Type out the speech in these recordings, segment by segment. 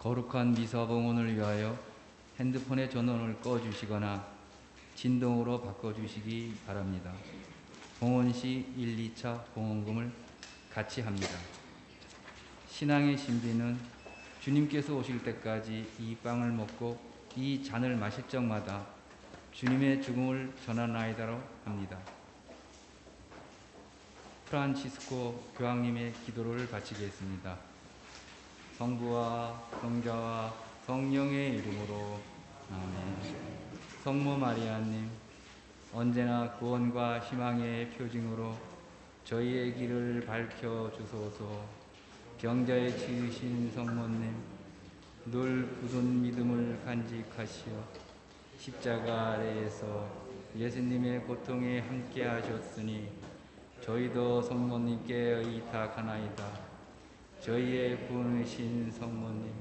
거룩한 미사봉헌을 위하여 핸드폰의 전원을 꺼주시거나 진동으로 바꿔주시기 바랍니다. 봉헌 시 1, 2차 봉헌금을 같이 합니다. 신앙의 신비는 주님께서 오실 때까지 이 빵을 먹고 이 잔을 마실 적마다 주님의 죽음을 전하나이다로 합니다. 프란치스코 교황님의 기도를 바치겠습니다. 성부와 성자와 성령의 이름으로 아멘. 성모 마리아님, 언제나 구원과 희망의 표징으로 저희의 길을 밝혀주소서. 병자에 치유신 성모님, 늘 굳은 믿음을 간직하시어 십자가 아래에서 예수님의 고통에 함께 하셨으니 저희도 성모님께 의탁하나이다. 저희의 구원이신 성모님,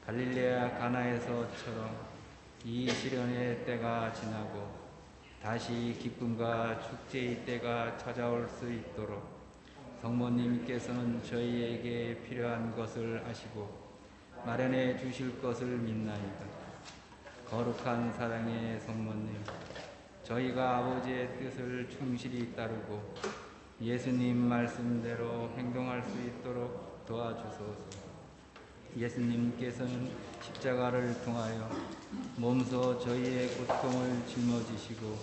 갈릴레아 가나에서처럼 이 시련의 때가 지나고 다시 기쁨과 축제의 때가 찾아올 수 있도록 성모님께서는 저희에게 필요한 것을 아시고 마련해 주실 것을 믿나이다. 거룩한 사랑의 성모님, 저희가 아버지의 뜻을 충실히 따르고 예수님 말씀대로 행동할 수 있도록 도와주소서. 예수님께서는 십자가를 통하여 몸소 저희의 고통을 짊어지시고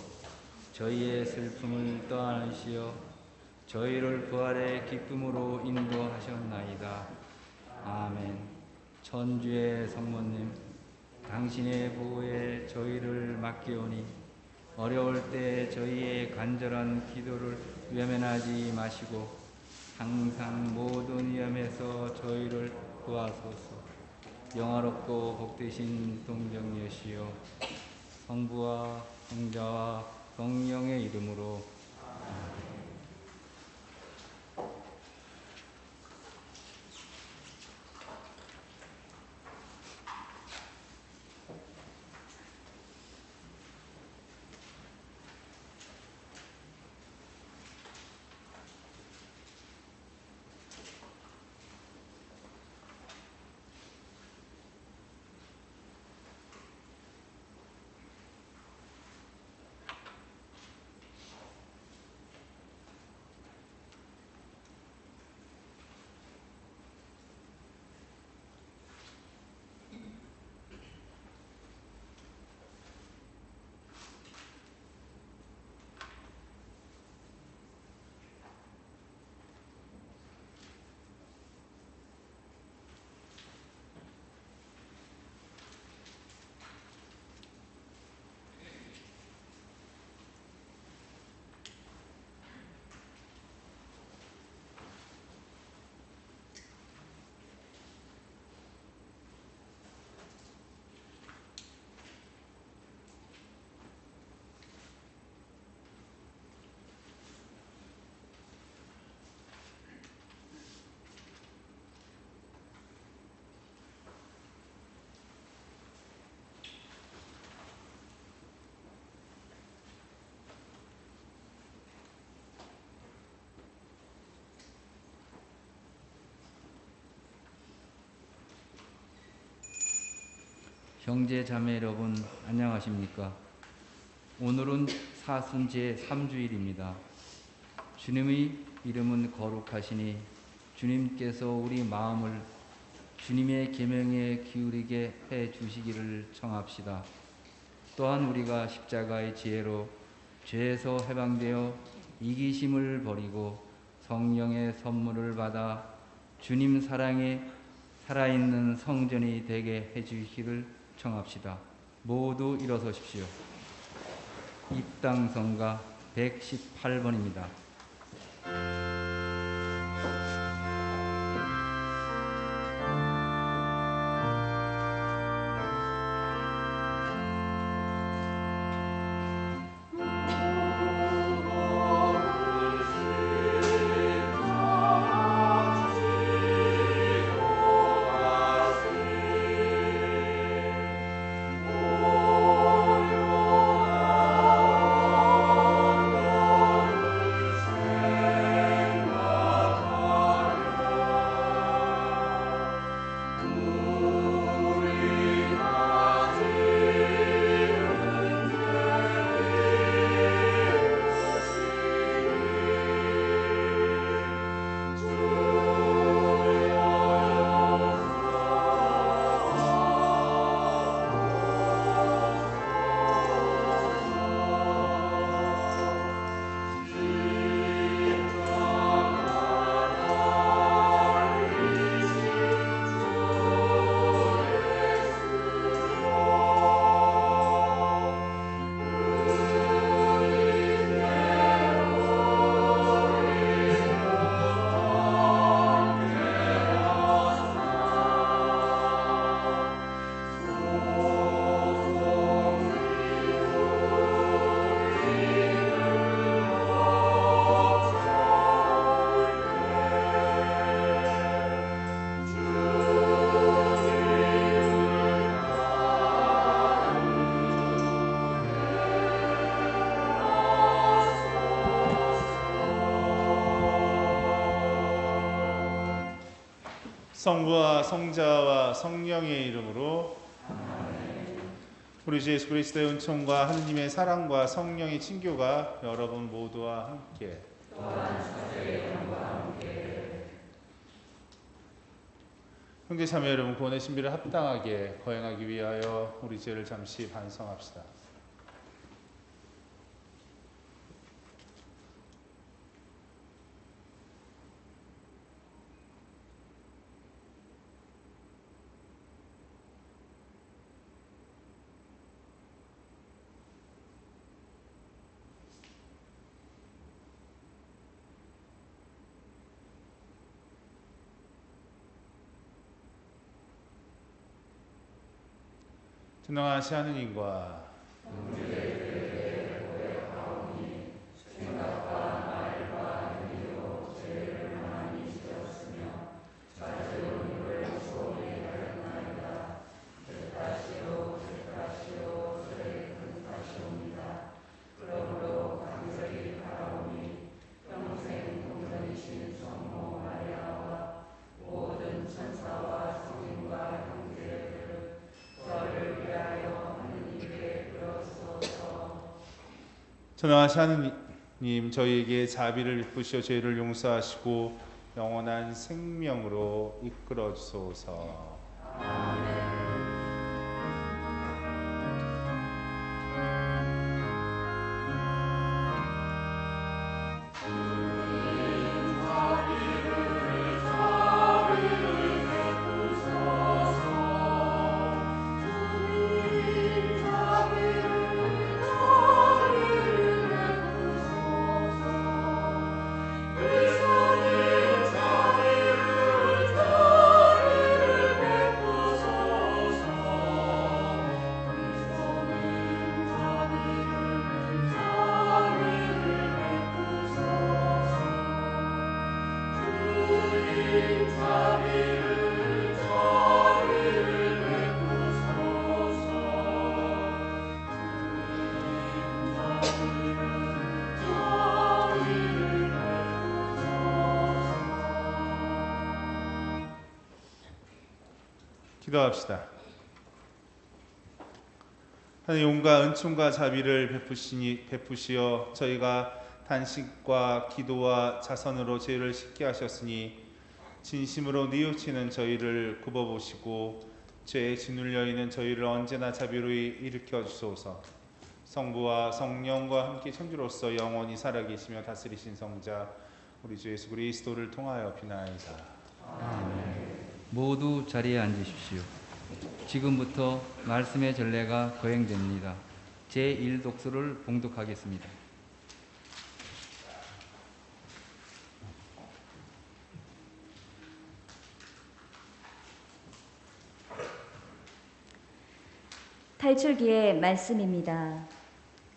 저희의 슬픔을 떠안으시어 저희를 부활의 기쁨으로 인도하셨나이다. 아멘. 천주의 성모님, 당신의 보호에 저희를 맡기오니 어려울 때 저희의 간절한 기도를 외면하지 마시고 항상 모든 위험에서 저희를 구하소서. 영화롭고 복되신 동정녀시여, 성부와 성자와 성령의 이름으로 아멘. 형제 자매 여러분, 안녕하십니까? 오늘은 사순 제3주일입니다. 주님의 이름은 거룩하시니 주님께서 우리 마음을 주님의 계명에 기울이게 해 주시기를 청합시다. 또한 우리가 십자가의 지혜로 죄에서 해방되어 이기심을 버리고 성령의 선물을 받아 주님 사랑에 살아있는 성전이 되게 해 주시기를 청합시다. 모두 일어서십시오. 입당성가 118번입니다. 성부와 성자와 성령의 이름으로 우리 주 예수 그리스도의 은총과 하느님의 사랑과 성령의 친교가 여러분 모두와 함께 형제 자매 여러분, 구원의 신비를 합당하게 거행하기 위하여 우리 죄를 잠시 반성합시다. 전능하신 하느님과 전능하신 하느님, 저희에게 자비를 베푸시어 죄를 용서하시고 영원한 생명으로 이끌어 주소서. 아멘. 기도합시다. 하나님, 온갖 은총과 자비를 베푸시어 저희가 단식과 기도와 자선으로 죄를 씻게 하셨으니 진심으로 뉘우치는 저희를 굽어보시고 죄에 짓눌려 있는 저희를 언제나 자비로이 일으켜 주소서. 성부와 성령과 함께 천주로서 영원히 살아계시며 다스리신 성자 우리 주 예수 그리스도를 통하여 비나이다. 아멘. 모두 자리에 앉으십시오. 지금부터 말씀의 전례가 거행됩니다. 제1독수를 봉독하겠습니다. 탈출기의 말씀입니다.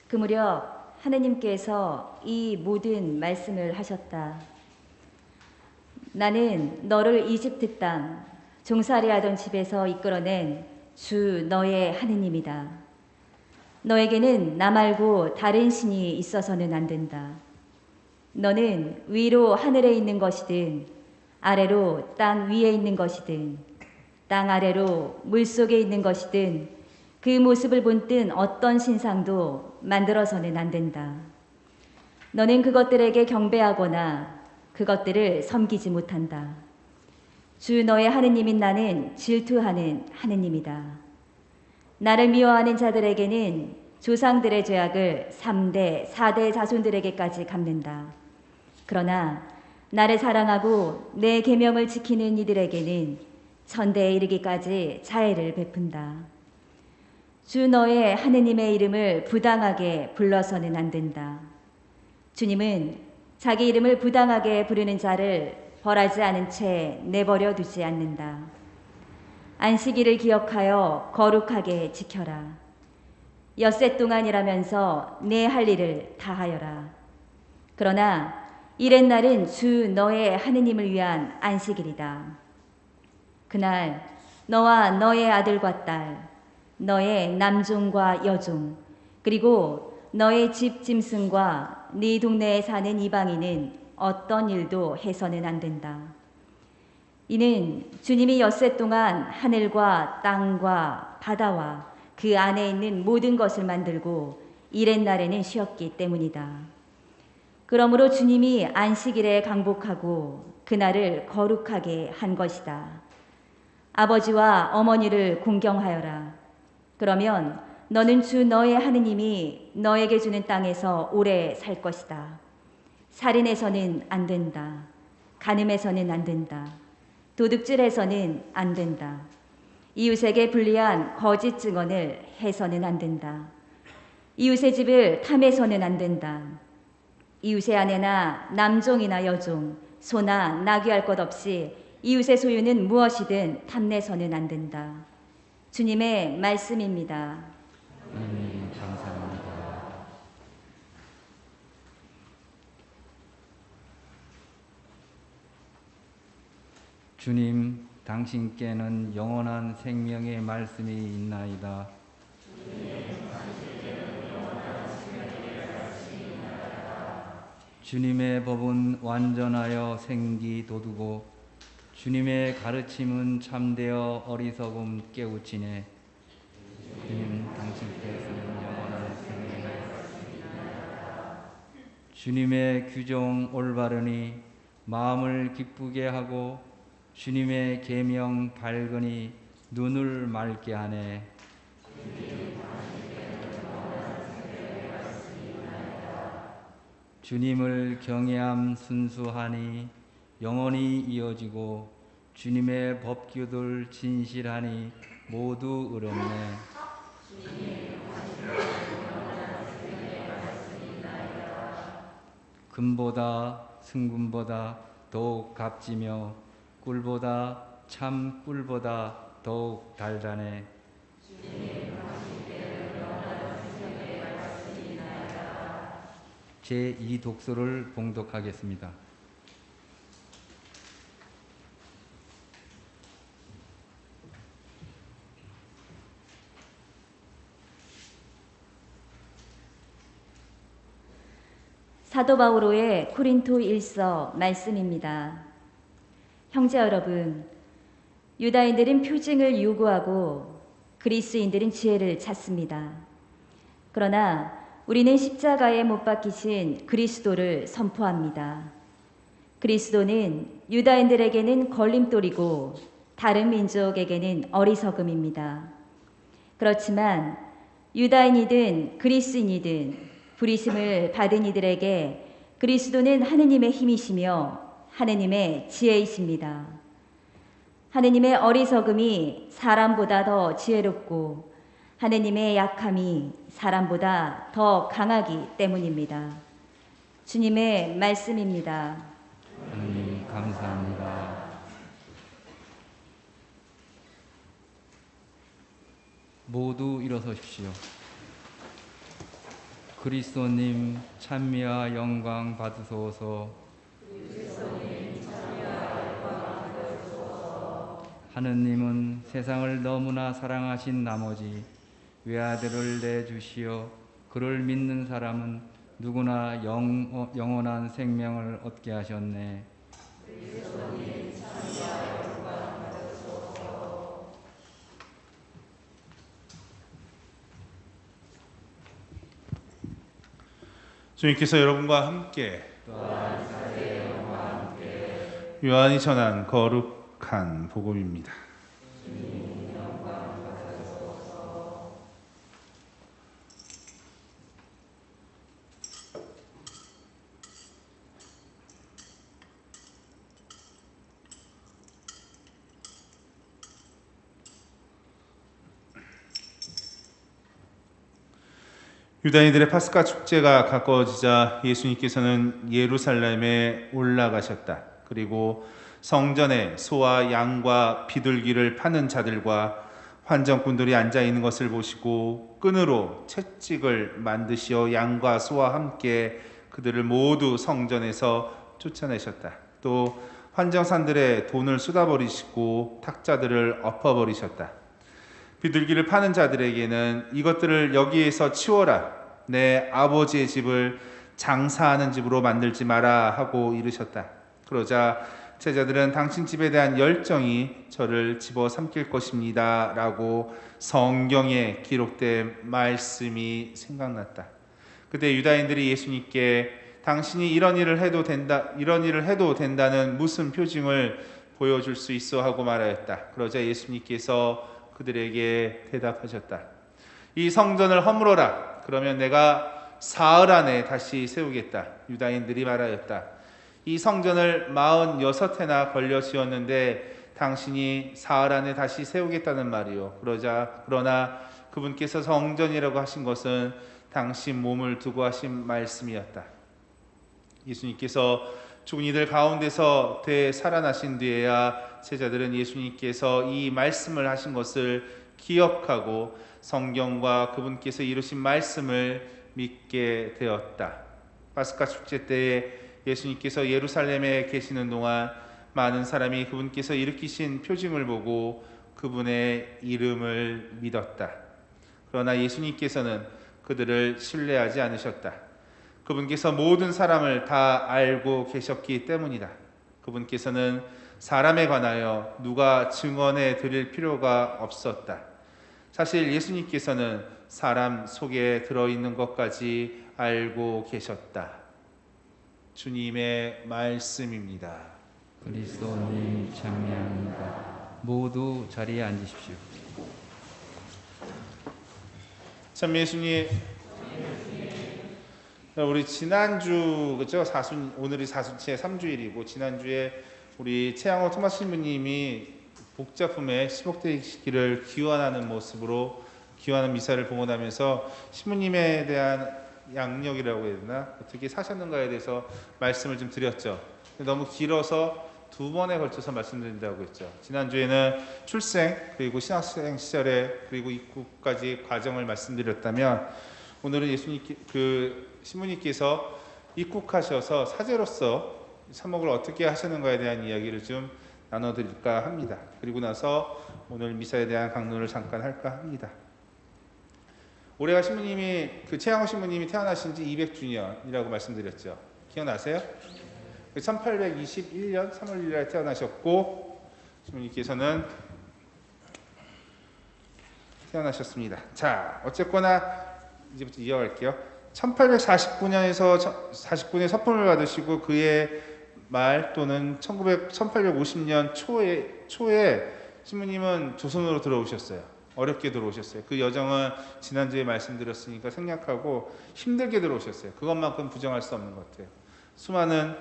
그 무렵 하느님께서 이 모든 말씀을 하셨다. 나는 너를 이집트 땅 종살이하던 집에서 이끌어낸 주 너의 하느님이다. 너에게는 나 말고 다른 신이 있어서는 안 된다. 너는 위로 하늘에 있는 것이든 아래로 땅 위에 있는 것이든 땅 아래로 물속에 있는 것이든 그 모습을 본뜬 어떤 신상도 만들어서는 안 된다. 너는 그것들에게 경배하거나 그것들을 섬기지 못한다. 주 너의 하느님인 나는 질투하는 하느님이다. 나를 미워하는 자들에게는 조상들의 죄악을 3대, 4대 자손들에게까지 갚는다. 그러나 나를 사랑하고 내 계명을 지키는 이들에게는 천대에 이르기까지 자애를 베푼다. 주 너의 하느님의 이름을 부당하게 불러서는 안 된다. 주님은 자기 이름을 부당하게 부르는 자를 벌하지 않은 채 내버려 두지 않는다. 안식일을 기억하여 거룩하게 지켜라. 엿새 동안이라면서 내 할 일을 다하여라. 그러나 이렛날은 주 너의 하느님을 위한 안식일이다. 그날 너와 너의 아들과 딸, 너의 남종과 여종, 그리고 너의 집 짐승과 네 동네에 사는 이방인은 어떤 일도 해서는 안 된다. 이는 주님이 엿새 동안 하늘과 땅과 바다와 그 안에 있는 모든 것을 만들고 이렛날에는 쉬었기 때문이다. 그러므로 주님이 안식일에 강복하고 그날을 거룩하게 한 것이다. 아버지와 어머니를 공경하여라. 그러면 너는 주 너의 하느님이 너에게 주는 땅에서 오래 살 것이다. 살인해서는 안 된다. 간음해서는 안 된다. 도둑질해서는 안 된다. 이웃에게 불리한 거짓 증언을 해서는 안 된다. 이웃의 집을 탐해서는 안 된다. 이웃의 아내나 남종이나 여종, 소나 나귀할 것 없이 이웃의 소유는 무엇이든 탐내서는 안 된다. 주님의 말씀입니다. 감사합니다. 주님, 당신께는 영원한 생명의 말씀이 있나이다. 주님의 법은 완전하여 생기 돋우고 주님의 가르침은 참되어 어리석음 깨우치네. 주님, 당신께서는 영원한 생명의 말씀이 있나이다. 주님의 규정 올바르니 마음을 기쁘게 하고 주님의 계명 밝으니 눈을 맑게 하네. 주님을 경외함 순수하니 영원히 이어지고 주님의 법규들 진실하니 모두 의롭네. 금보다 승금보다 더욱 값지며 꿀보다 참 꿀보다 더욱 달다네. 제2 독서를 봉독하겠습니다. 사도 바오로의 코린토 1서 말씀입니다. 형제 여러분, 유다인들은 표징을 요구하고 그리스인들은 지혜를 찾습니다. 그러나 우리는 십자가에 못 박히신 그리스도를 선포합니다. 그리스도는 유다인들에게는 걸림돌이고 다른 민족에게는 어리석음입니다. 그렇지만 유다인이든 그리스인이든 부르심을 받은 이들에게 그리스도는 하느님의 힘이시며 하느님의 지혜이십니다. 하느님의 어리석음이 사람보다 더 지혜롭고 하느님의 약함이 사람보다 더 강하기 때문입니다. 주님의 말씀입니다. 하나님 감사합니다. 모두 일어서십시오. 그리스도님 찬미와 영광 받으소서. 하느님은 세상을 너무나 사랑하신 나머지 외아들을 내주시어 그를 믿는 사람은 누구나 영원한 생명을 얻게 하셨네. 주님께서 여러분과 함께 요한이 전한 거룩한 복음입니다. 유다인들의 파스카 축제가 가까워지자 예수님께서는 예루살렘에 올라가셨다. 그리고 성전에 소와 양과 비둘기를 파는 자들과 환전꾼들이 앉아 있는 것을 보시고 끈으로 채찍을 만드시어 양과 소와 함께 그들을 모두 성전에서 쫓아내셨다. 또 환정산들의 돈을 쏟아버리시고 탁자들을 엎어버리셨다. 비둘기를 파는 자들에게는 이것들을 여기에서 치워라. 내 아버지의 집을 장사하는 집으로 만들지 마라 하고 이르셨다. 그러자 제자들은 당신 집에 대한 열정이 저를 집어삼킬 것입니다 라고 성경에 기록된 말씀이 생각났다. 그때 유다인들이 예수님께 당신이 이런 일을 해도 된다는 무슨 표징을 보여줄 수 있어 하고 말하였다. 그러자 예수님께서 그들에게 대답하셨다. 이 성전을 허물어라. 그러면 내가 사흘 안에 다시 세우겠다. 유다인들이 말하였다. 이 성전을 46해나 걸려 지었는데 당신이 사흘 안에 다시 세우겠다는 말이요. 그러나 그분께서 성전이라고 하신 것은 당신 몸을 두고 하신 말씀이었다. 예수님께서 죽은 이들 가운데서 되살아나신 뒤에야 제자들은 예수님께서 이 말씀을 하신 것을 기억하고 성경과 그분께서 이루신 말씀을 믿게 되었다. 파스카 축제 때에 예수님께서 예루살렘에 계시는 동안 많은 사람이 그분께서 일으키신 표징을 보고 그분의 이름을 믿었다. 그러나 예수님께서는 그들을 신뢰하지 않으셨다. 그분께서 모든 사람을 다 알고 계셨기 때문이다. 그분께서는 사람에 관하여 누가 증언해 드릴 필요가 없었다. 사실 예수님께서는 사람 속에 들어있는 것까지 알고 계셨다. 주님의 말씀입니다. 그리스도님 찬양합니다. 모두 자리에 앉으십시오. 참 예수님, 우리 지난주 그죠? 오늘이 사순치의 3주일이고 지난주에 우리 최양호 토마스 신부님이 복작품의 시복되기를 기원하는 모습으로 기원하는 미사를 봉헌하면서 신부님에 대한 양력이라고 해야 되나? 어떻게 사셨는가에 대해서 말씀을 좀 드렸죠. 너무 길어서 2번에 걸쳐서 말씀드린다고 했죠. 지난주에는 출생 그리고 신학생 시절에 그리고 입구까지 과정을 말씀드렸다면 오늘은 신부님께서 입국하셔서 사제로서 사목을 어떻게 하시는가에 대한 이야기를 좀 나눠드릴까 합니다. 그리고 나서 오늘 미사에 대한 강론을 잠깐 할까 합니다. 올해가 신부님이 최양호 신부님이 태어나신 지 200주년이라고 말씀드렸죠. 기억나세요? 1821년 3월 1일에 태어나셨고 신부님께서는 태어나셨습니다. 자, 어쨌거나 이제부터 이어갈게요. 1849년에서 49년에 서품을 받으시고 그의 말 또는 1850년 초에 신부님은 조선으로 들어오셨어요. 어렵게 들어오셨어요. 그 여정은 지난주에 말씀드렸으니까 생략하고 힘들게 들어오셨어요. 그것만큼 부정할 수 없는 것 같아요. 수많은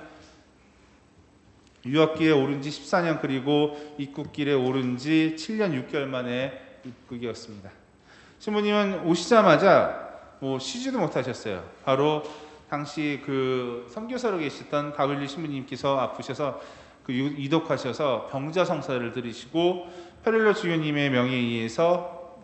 유학기에 오른 지 14년 그리고 입국길에 오른 지 7년 6개월 만에 입국이었습니다. 신부님은 오시자마자 쉬지도 못하셨어요. 바로 당시 그 선교사로 계셨던 가블리 신부님께서 아프셔서 이독하셔서 병자성사를 드리시고 페렐로 주교님의 명에 의해서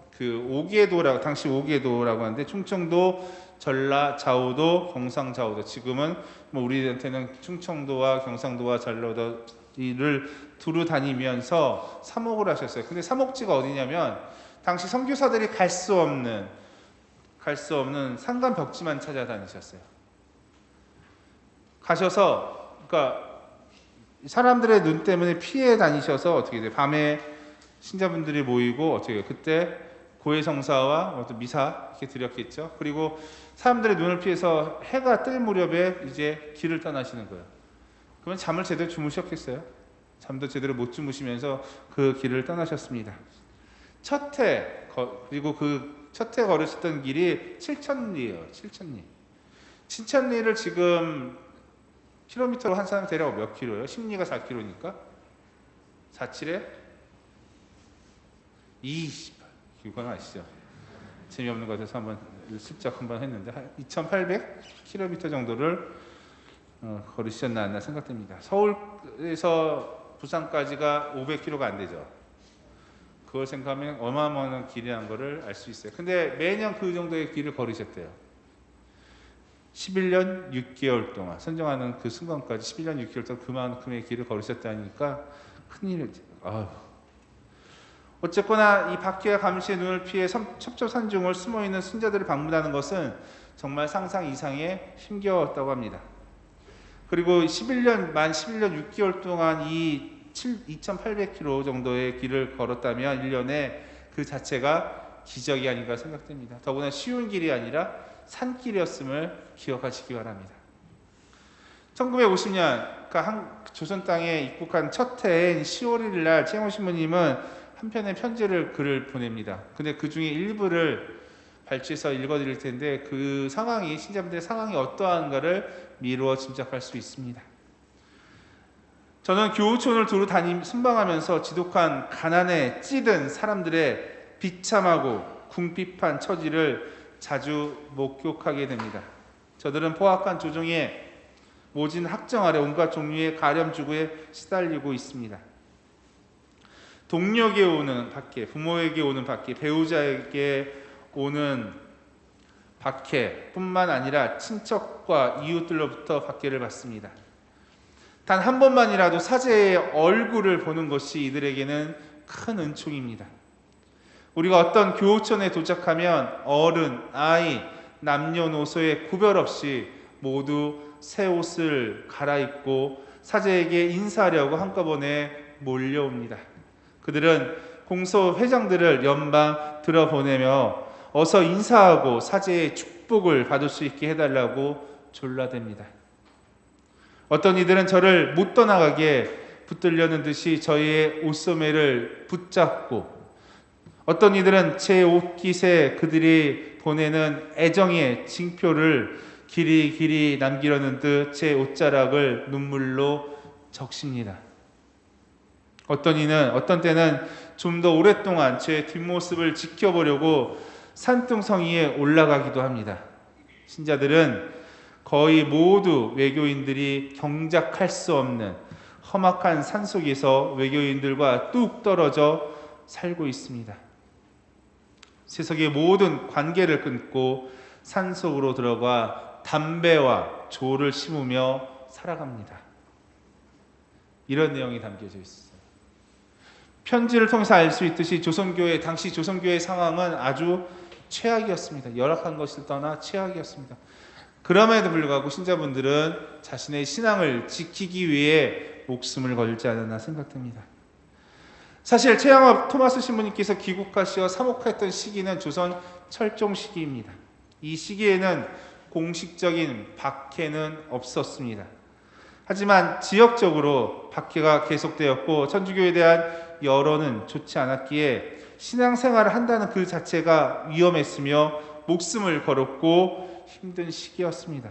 당시 오계도라고 하는데 충청도, 전라, 좌우도, 경상, 좌우도 지금은 우리한테는 충청도와 경상도와 전라도를 두루 다니면서 사목을 하셨어요. 근데 사목지가 어디냐면 당시 선교사들이 갈 수 없는 산간 벽지만 찾아다니셨어요. 가셔서 그러니까 사람들의 눈 때문에 피해 다니셔서 어떻게 돼요? 밤에 신자분들이 모이고 어떻게 해요? 그때 고해성사와 어떤 미사 이렇게 드렸겠죠. 그리고 사람들의 눈을 피해서 해가 뜰 무렵에 이제 길을 떠나시는 거예요. 그러면 잠을 제대로 주무셨겠어요? 잠도 제대로 못 주무시면서 그 길을 떠나셨습니다. 그리고 그 첫 해 걸으셨던 길이 7,000리예요. 7,000리. 7,000리를 지금 킬로미터로 한 사람 대략 몇 킬로예요? 10리가 4킬로니까 4,7에 28. 이건 아시죠? 재미없는 것 같아서 한번 슬쩍 한번 했는데 2,800km 정도를 걸으셨나 안 생각됩니다. 서울에서 부산까지가 500km가 안 되죠. 그걸 생각하면 어마어마한 길이라는 것을 알 수 있어요. 근데 매년 그 정도의 길을 걸으셨대요. 11년 6개월 동안 선정하는 그 순간까지 11년 6개월 동안 그만큼의 길을 걸으셨다니까 큰일이죠. 어쨌거나 이 박해와 감시의 눈을 피해 첩첩산중을 숨어있는 순자들을 방문하는 것은 정말 상상 이상의 힘겨웠다고 합니다. 그리고 만 11년 6개월 동안 이 2,800km 정도의 길을 걸었다면 1년에 그 자체가 기적이 아닌가 생각됩니다. 더구나 쉬운 길이 아니라 산길이었음을 기억하시기 바랍니다. 1950년 그러니까 조선 땅에 입국한 첫 해인 10월 1일 날 최영호 신부님은 한 편의 글을 보냅니다. 근데 그 중에 일부를 발췌해서 읽어드릴 텐데 그 상황이 신자분들의 상황이 어떠한가를 미루어 짐작할 수 있습니다. 저는 교우촌을 두루 순방하면서 지독한 가난에 찌든 사람들의 비참하고 궁핍한 처지를 자주 목격하게 됩니다. 저들은 포악한 조정에 모진 학정 아래 온갖 종류의 가렴주구에 시달리고 있습니다. 동료에게 오는 박해, 부모에게 오는 박해, 배우자에게 오는 박해뿐만 아니라 친척과 이웃들로부터 박해를 받습니다. 단 한 번만이라도 사제의 얼굴을 보는 것이 이들에게는 큰 은총입니다. 우리가 어떤 교우촌에 도착하면 어른, 아이, 남녀노소의 구별 없이 모두 새 옷을 갈아입고 사제에게 인사하려고 한꺼번에 몰려옵니다. 그들은 공소 회장들을 연방 들어보내며 어서 인사하고 사제의 축복을 받을 수 있게 해달라고 졸라댑니다. 어떤 이들은 저를 못 떠나가게 붙들려는 듯이 저희의 옷소매를 붙잡고, 어떤 이들은 제 옷깃에 그들이 보내는 애정의 징표를 길이 남기려는 듯 제 옷자락을 눈물로 적십니다. 어떤 때는 좀 더 오랫동안 제 뒷모습을 지켜보려고 산등성이에 올라가기도 합니다. 신자들은 거의 모두 외교인들이 경작할 수 없는 험악한 산속에서 외교인들과 뚝 떨어져 살고 있습니다. 세상의 모든 관계를 끊고 산속으로 들어가 담배와 조를 심으며 살아갑니다. 이런 내용이 담겨져 있어요. 편지를 통해서 알 수 있듯이 당시 조선교회의 상황은 아주 최악이었습니다. 열악한 것을 떠나 최악이었습니다. 그럼에도 불구하고 신자분들은 자신의 신앙을 지키기 위해 목숨을 걸지 않았나 생각됩니다. 사실 최양업 토마스 신부님께서 귀국하시어 사목했던 시기는 조선 철종 시기입니다. 이 시기에는 공식적인 박해는 없었습니다. 하지만 지역적으로 박해가 계속되었고 천주교에 대한 여론은 좋지 않았기에 신앙생활을 한다는 그 자체가 위험했으며 목숨을 걸었고 힘든 시기였습니다.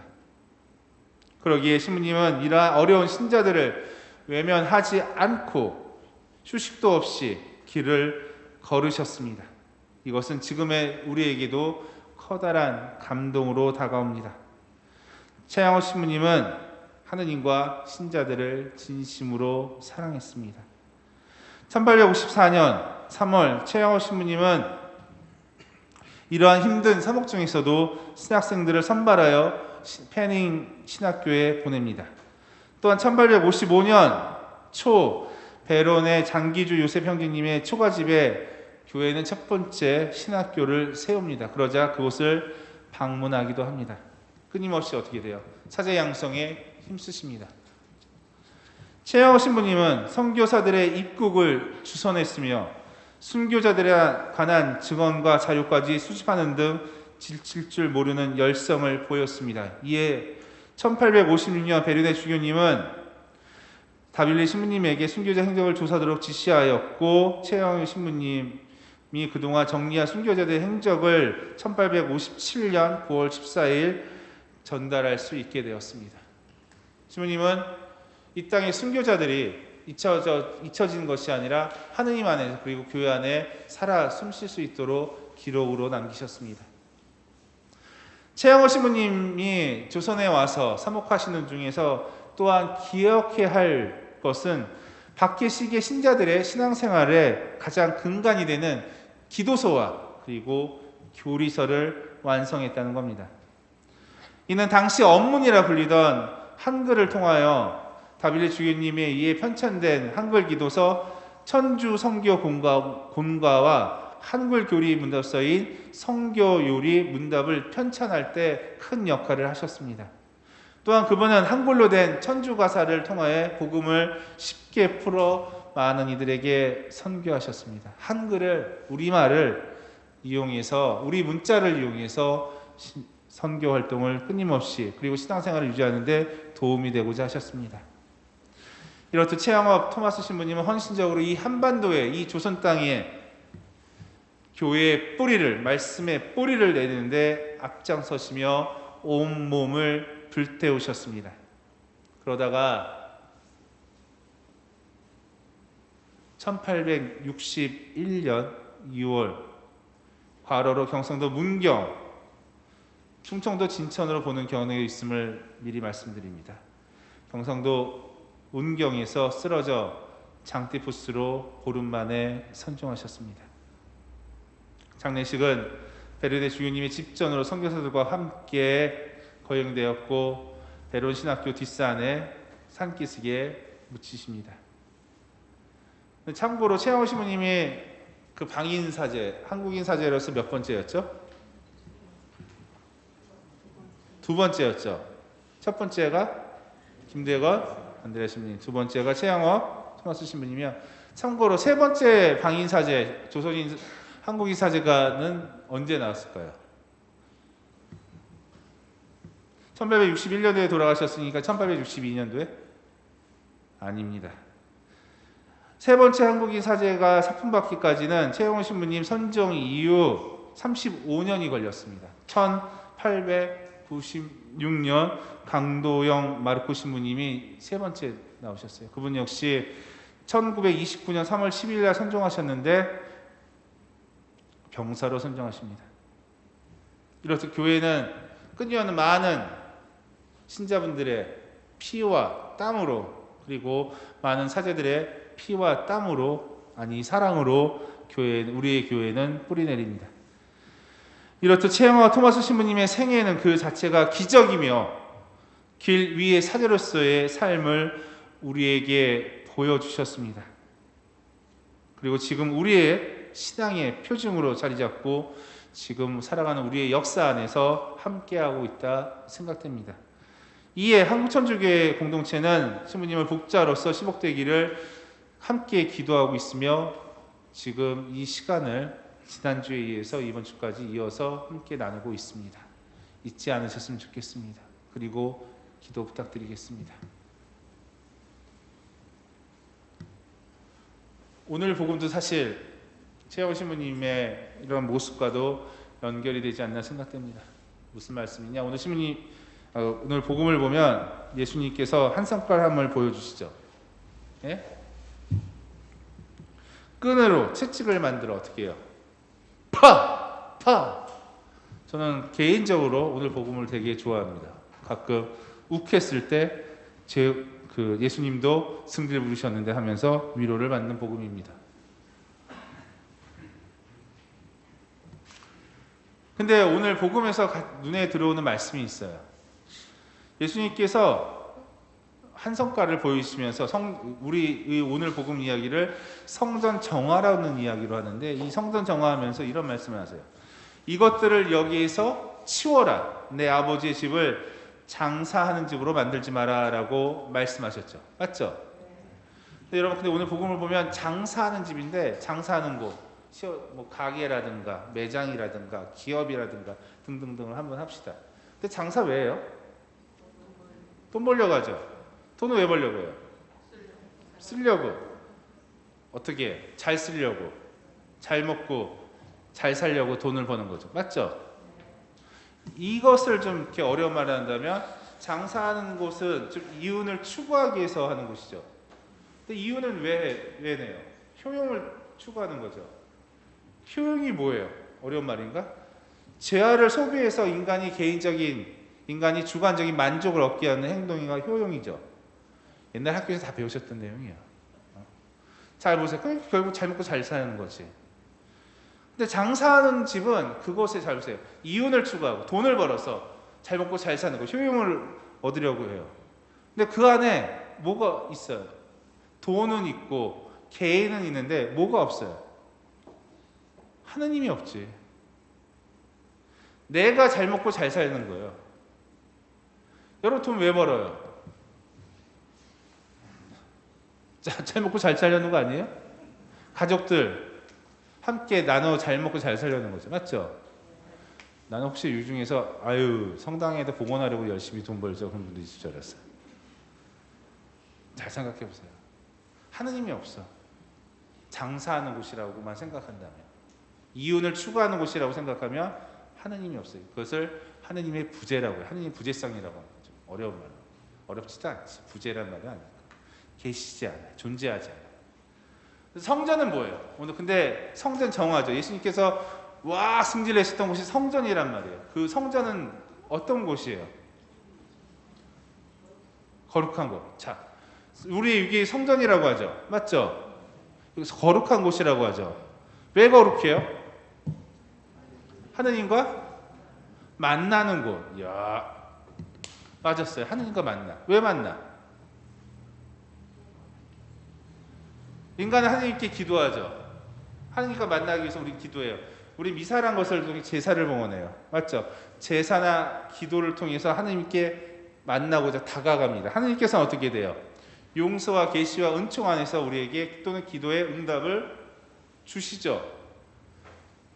그러기에 신부님은 이러한 어려운 신자들을 외면하지 않고 휴식도 없이 길을 걸으셨습니다. 이것은 지금의 우리에게도 커다란 감동으로 다가옵니다. 최양호 신부님은 하느님과 신자들을 진심으로 사랑했습니다. 1854년 3월 최양호 신부님은 이러한 힘든 사목 중에서도 신학생들을 선발하여 패닝 신학교에 보냅니다. 또한 1855년 초 베론의 장기주 요셉 형제님의 초가집에 교회는 첫 번째 신학교를 세웁니다. 그러자 그곳을 방문하기도 합니다. 끊임없이 어떻게 돼요? 사제 양성에 힘쓰십니다. 최양호 신부님은 선교사들의 입국을 주선했으며 순교자들에 관한 증언과 자료까지 수집하는 등 지칠 줄 모르는 열성을 보였습니다. 이에 1856년 베르네 주교님은 다빌리 신부님에게 순교자 행적을 조사하도록 지시하였고 최양호 신부님이 그동안 정리한 순교자들의 행적을 1857년 9월 14일 전달할 수 있게 되었습니다. 신부님은 이 땅의 순교자들이 잊혀진 것이 아니라 하느님 안에서 그리고 교회 안에 살아 숨쉴 수 있도록 기록으로 남기셨습니다. 최양호 신부님이 조선에 와서 사목하시는 중에서 또한 기억해야 할 것은 박해 시기의 신자들의 신앙생활에 가장 근간이 되는 기도서와 그리고 교리서를 완성했다는 겁니다. 이는 당시 언문이라 불리던 한글을 통하여 다빌리 주교님에 의해 편찬된 한글 기도서 천주 성교 본과와 한글 교리 문답서인 성교 요리 문답을 편찬할 때 큰 역할을 하셨습니다. 또한 그분은 한글로 된 천주가사를 통하여 복음을 쉽게 풀어 많은 이들에게 선교하셨습니다. 한글을, 우리말을 이용해서, 우리 문자를 이용해서 선교 활동을 끊임없이, 그리고 신앙생활을 유지하는 데 도움이 되고자 하셨습니다. 이렇듯 최영업 토마스 신부님은 헌신적으로 이 한반도에, 이 조선 땅에 교회의 뿌리를, 말씀의 뿌리를 내리는데 앞장서시며 온몸을 불태우셨습니다. 그러다가 1861년 2월 과로로 경상도 문경, 충청도 진천으로 보는 경우에 있음을 미리 말씀드립니다. 경상도 문경에서 쓰러져 장티푸스로 보름 만에 선종하셨습니다. 장례식은 베르데 주교님의 집전으로 선교사들과 함께 거행되었고 베론 신학교 뒷산에 산기슭에 묻히십니다. 참고로 최영호 신부님이 그 방인 사제, 한국인 사제로서 몇 번째였죠? 두 번째였죠. 첫 번째가 김대건 안드레 신부님, 두 번째가 최영호 토마스 신부님이요. 참고로 세 번째 방인 사제, 조선인 한국인 사제가는 언제 나왔을까요? 1861년도에 돌아가셨으니까 1862년도에? 아닙니다. 세 번째 한국인 사제가 사품받기까지는 최영호 신부님 선정 이후 35년이 걸렸습니다. 1896년 강도영 마르코 신부님이 세 번째 나오셨어요. 그분 역시 1929년 3월 10일 날 선종하셨는데 병사로 선정하십니다. 이렇듯 교회는 끊임없는 많은 신자분들의 피와 땀으로, 그리고 많은 사제들의 피와 땀으로, 아니 사랑으로 우리의 교회는 뿌리내립니다. 이렇듯 최영호 토마스 신부님의 생애는 그 자체가 기적이며 길 위의 사제로서의 삶을 우리에게 보여주셨습니다. 그리고 지금 우리의 신앙의 표징으로 자리 잡고 지금 살아가는 우리의 역사 안에서 함께하고 있다 생각됩니다. 이에 한국천주교회 공동체는 신부님을 복자로서 시복되기를 함께 기도하고 있으며 지금 이 시간을 지난주에 이어서 이번 주까지 이어서 함께 나누고 있습니다. 잊지 않으셨으면 좋겠습니다. 그리고 기도 부탁드리겠습니다. 오늘 복음도 사실 최영호 신부님의 이런 모습과도 연결이 되지 않나 생각됩니다. 무슨 말씀이냐? 오늘 복음을 보면 예수님께서 한 손가락을 보여주시죠. 예? 끈으로 채찍을 만들어 어떻게 해요? 파! 저는 개인적으로 오늘 복음을 되게 좋아합니다. 가끔 욱했을 때 예수님도 승리를 부르셨는데 하면서 위로를 받는 복음입니다. 근데 오늘 복음에서 눈에 들어오는 말씀이 있어요. 예수님께서 한 성과를 보이시면서 우리 오늘 복음 이야기를 성전 정화라는 이야기로 하는데, 이 성전 정화하면서 이런 말씀을 하세요. 이것들을 여기에서 치워라. 내 아버지의 집을 장사하는 집으로 만들지 마라 라고 말씀하셨죠. 맞죠? 근데 오늘 복음을 보면 장사하는 집인데, 장사하는 곳, 뭐 가게라든가 매장이라든가 기업이라든가 등등등을 한번 합시다. 근데 장사 왜 해요? 돈 벌려고 하죠. 돈은 왜 벌려고 해요? 쓰려고. 어떻게 해? 잘 쓰려고, 잘 먹고 잘 살려고 돈을 버는 거죠. 맞죠? 이것을 좀 이렇게 어려운 말을 한다면, 장사하는 곳은 좀 이윤을 추구하기 위해서 하는 곳이죠. 근데 이윤은 왜 내요? 효용을 추구하는 거죠. 효용이 뭐예요? 어려운 말인가? 재화를 소비해서 인간이 주관적인 만족을 얻게 하는 행동이가 효용이죠. 옛날 학교에서 다 배우셨던 내용이에요. 잘 보세요. 결국 잘 먹고 잘 사는 거지. 근데 장사하는 집은 그것에 잘 보세요. 이윤을 추구하고 돈을 벌어서 잘 먹고 잘 사는 거, 효용을 얻으려고 해요. 근데 그 안에 뭐가 있어요? 돈은 있고 개인은 있는데 뭐가 없어요? 하느님이 없지. 내가 잘 먹고 잘 사는 거예요. 여러분 돈 왜 벌어요? 잘 먹고 잘 살려는 거 아니에요? 가족들 함께 나눠 잘 먹고 잘 살려는 거죠. 맞죠? 나는 혹시 이 중에서 아유 성당에도 봉헌하려고 열심히 돈 벌죠 그런 분도 있을 줄 알았어요. 잘 생각해 보세요. 하느님이 없어. 장사하는 곳이라고만 생각한다면, 이윤을 추구하는 곳이라고 생각하면 하느님이 없어요. 그것을 하느님의 부재라고 해요. 하느님의 부재성이라고 하는 거죠. 어려운 말로. 어렵지도 않지. 부재란 말이 아니까. 계시지 않아요. 존재하지 않아요. 성전은 뭐예요? 오늘 근데 성전 정화죠. 예수님께서 와 승진하셨던 곳이 성전이란 말이에요. 그 성전은 어떤 곳이에요? 거룩한 곳. 자, 우리 여기 성전이라고 하죠. 맞죠? 여기서 거룩한 곳이라고 하죠. 왜 거룩해요? 하느님과 만나는 곳. 이야, 맞았어요. 하느님과 만나. 왜 만나? 인간은 하느님께 기도하죠. 하느님과 만나기 위해서 우리 기도해요. 우리 미사란 것을 통해 제사를 봉헌해요. 맞죠? 제사나 기도를 통해서 하느님께 만나고자 다가갑니다. 하느님께서는 어떻게 돼요? 용서와 계시와 은총 안에서 우리에게 또는 기도의 응답을 주시죠.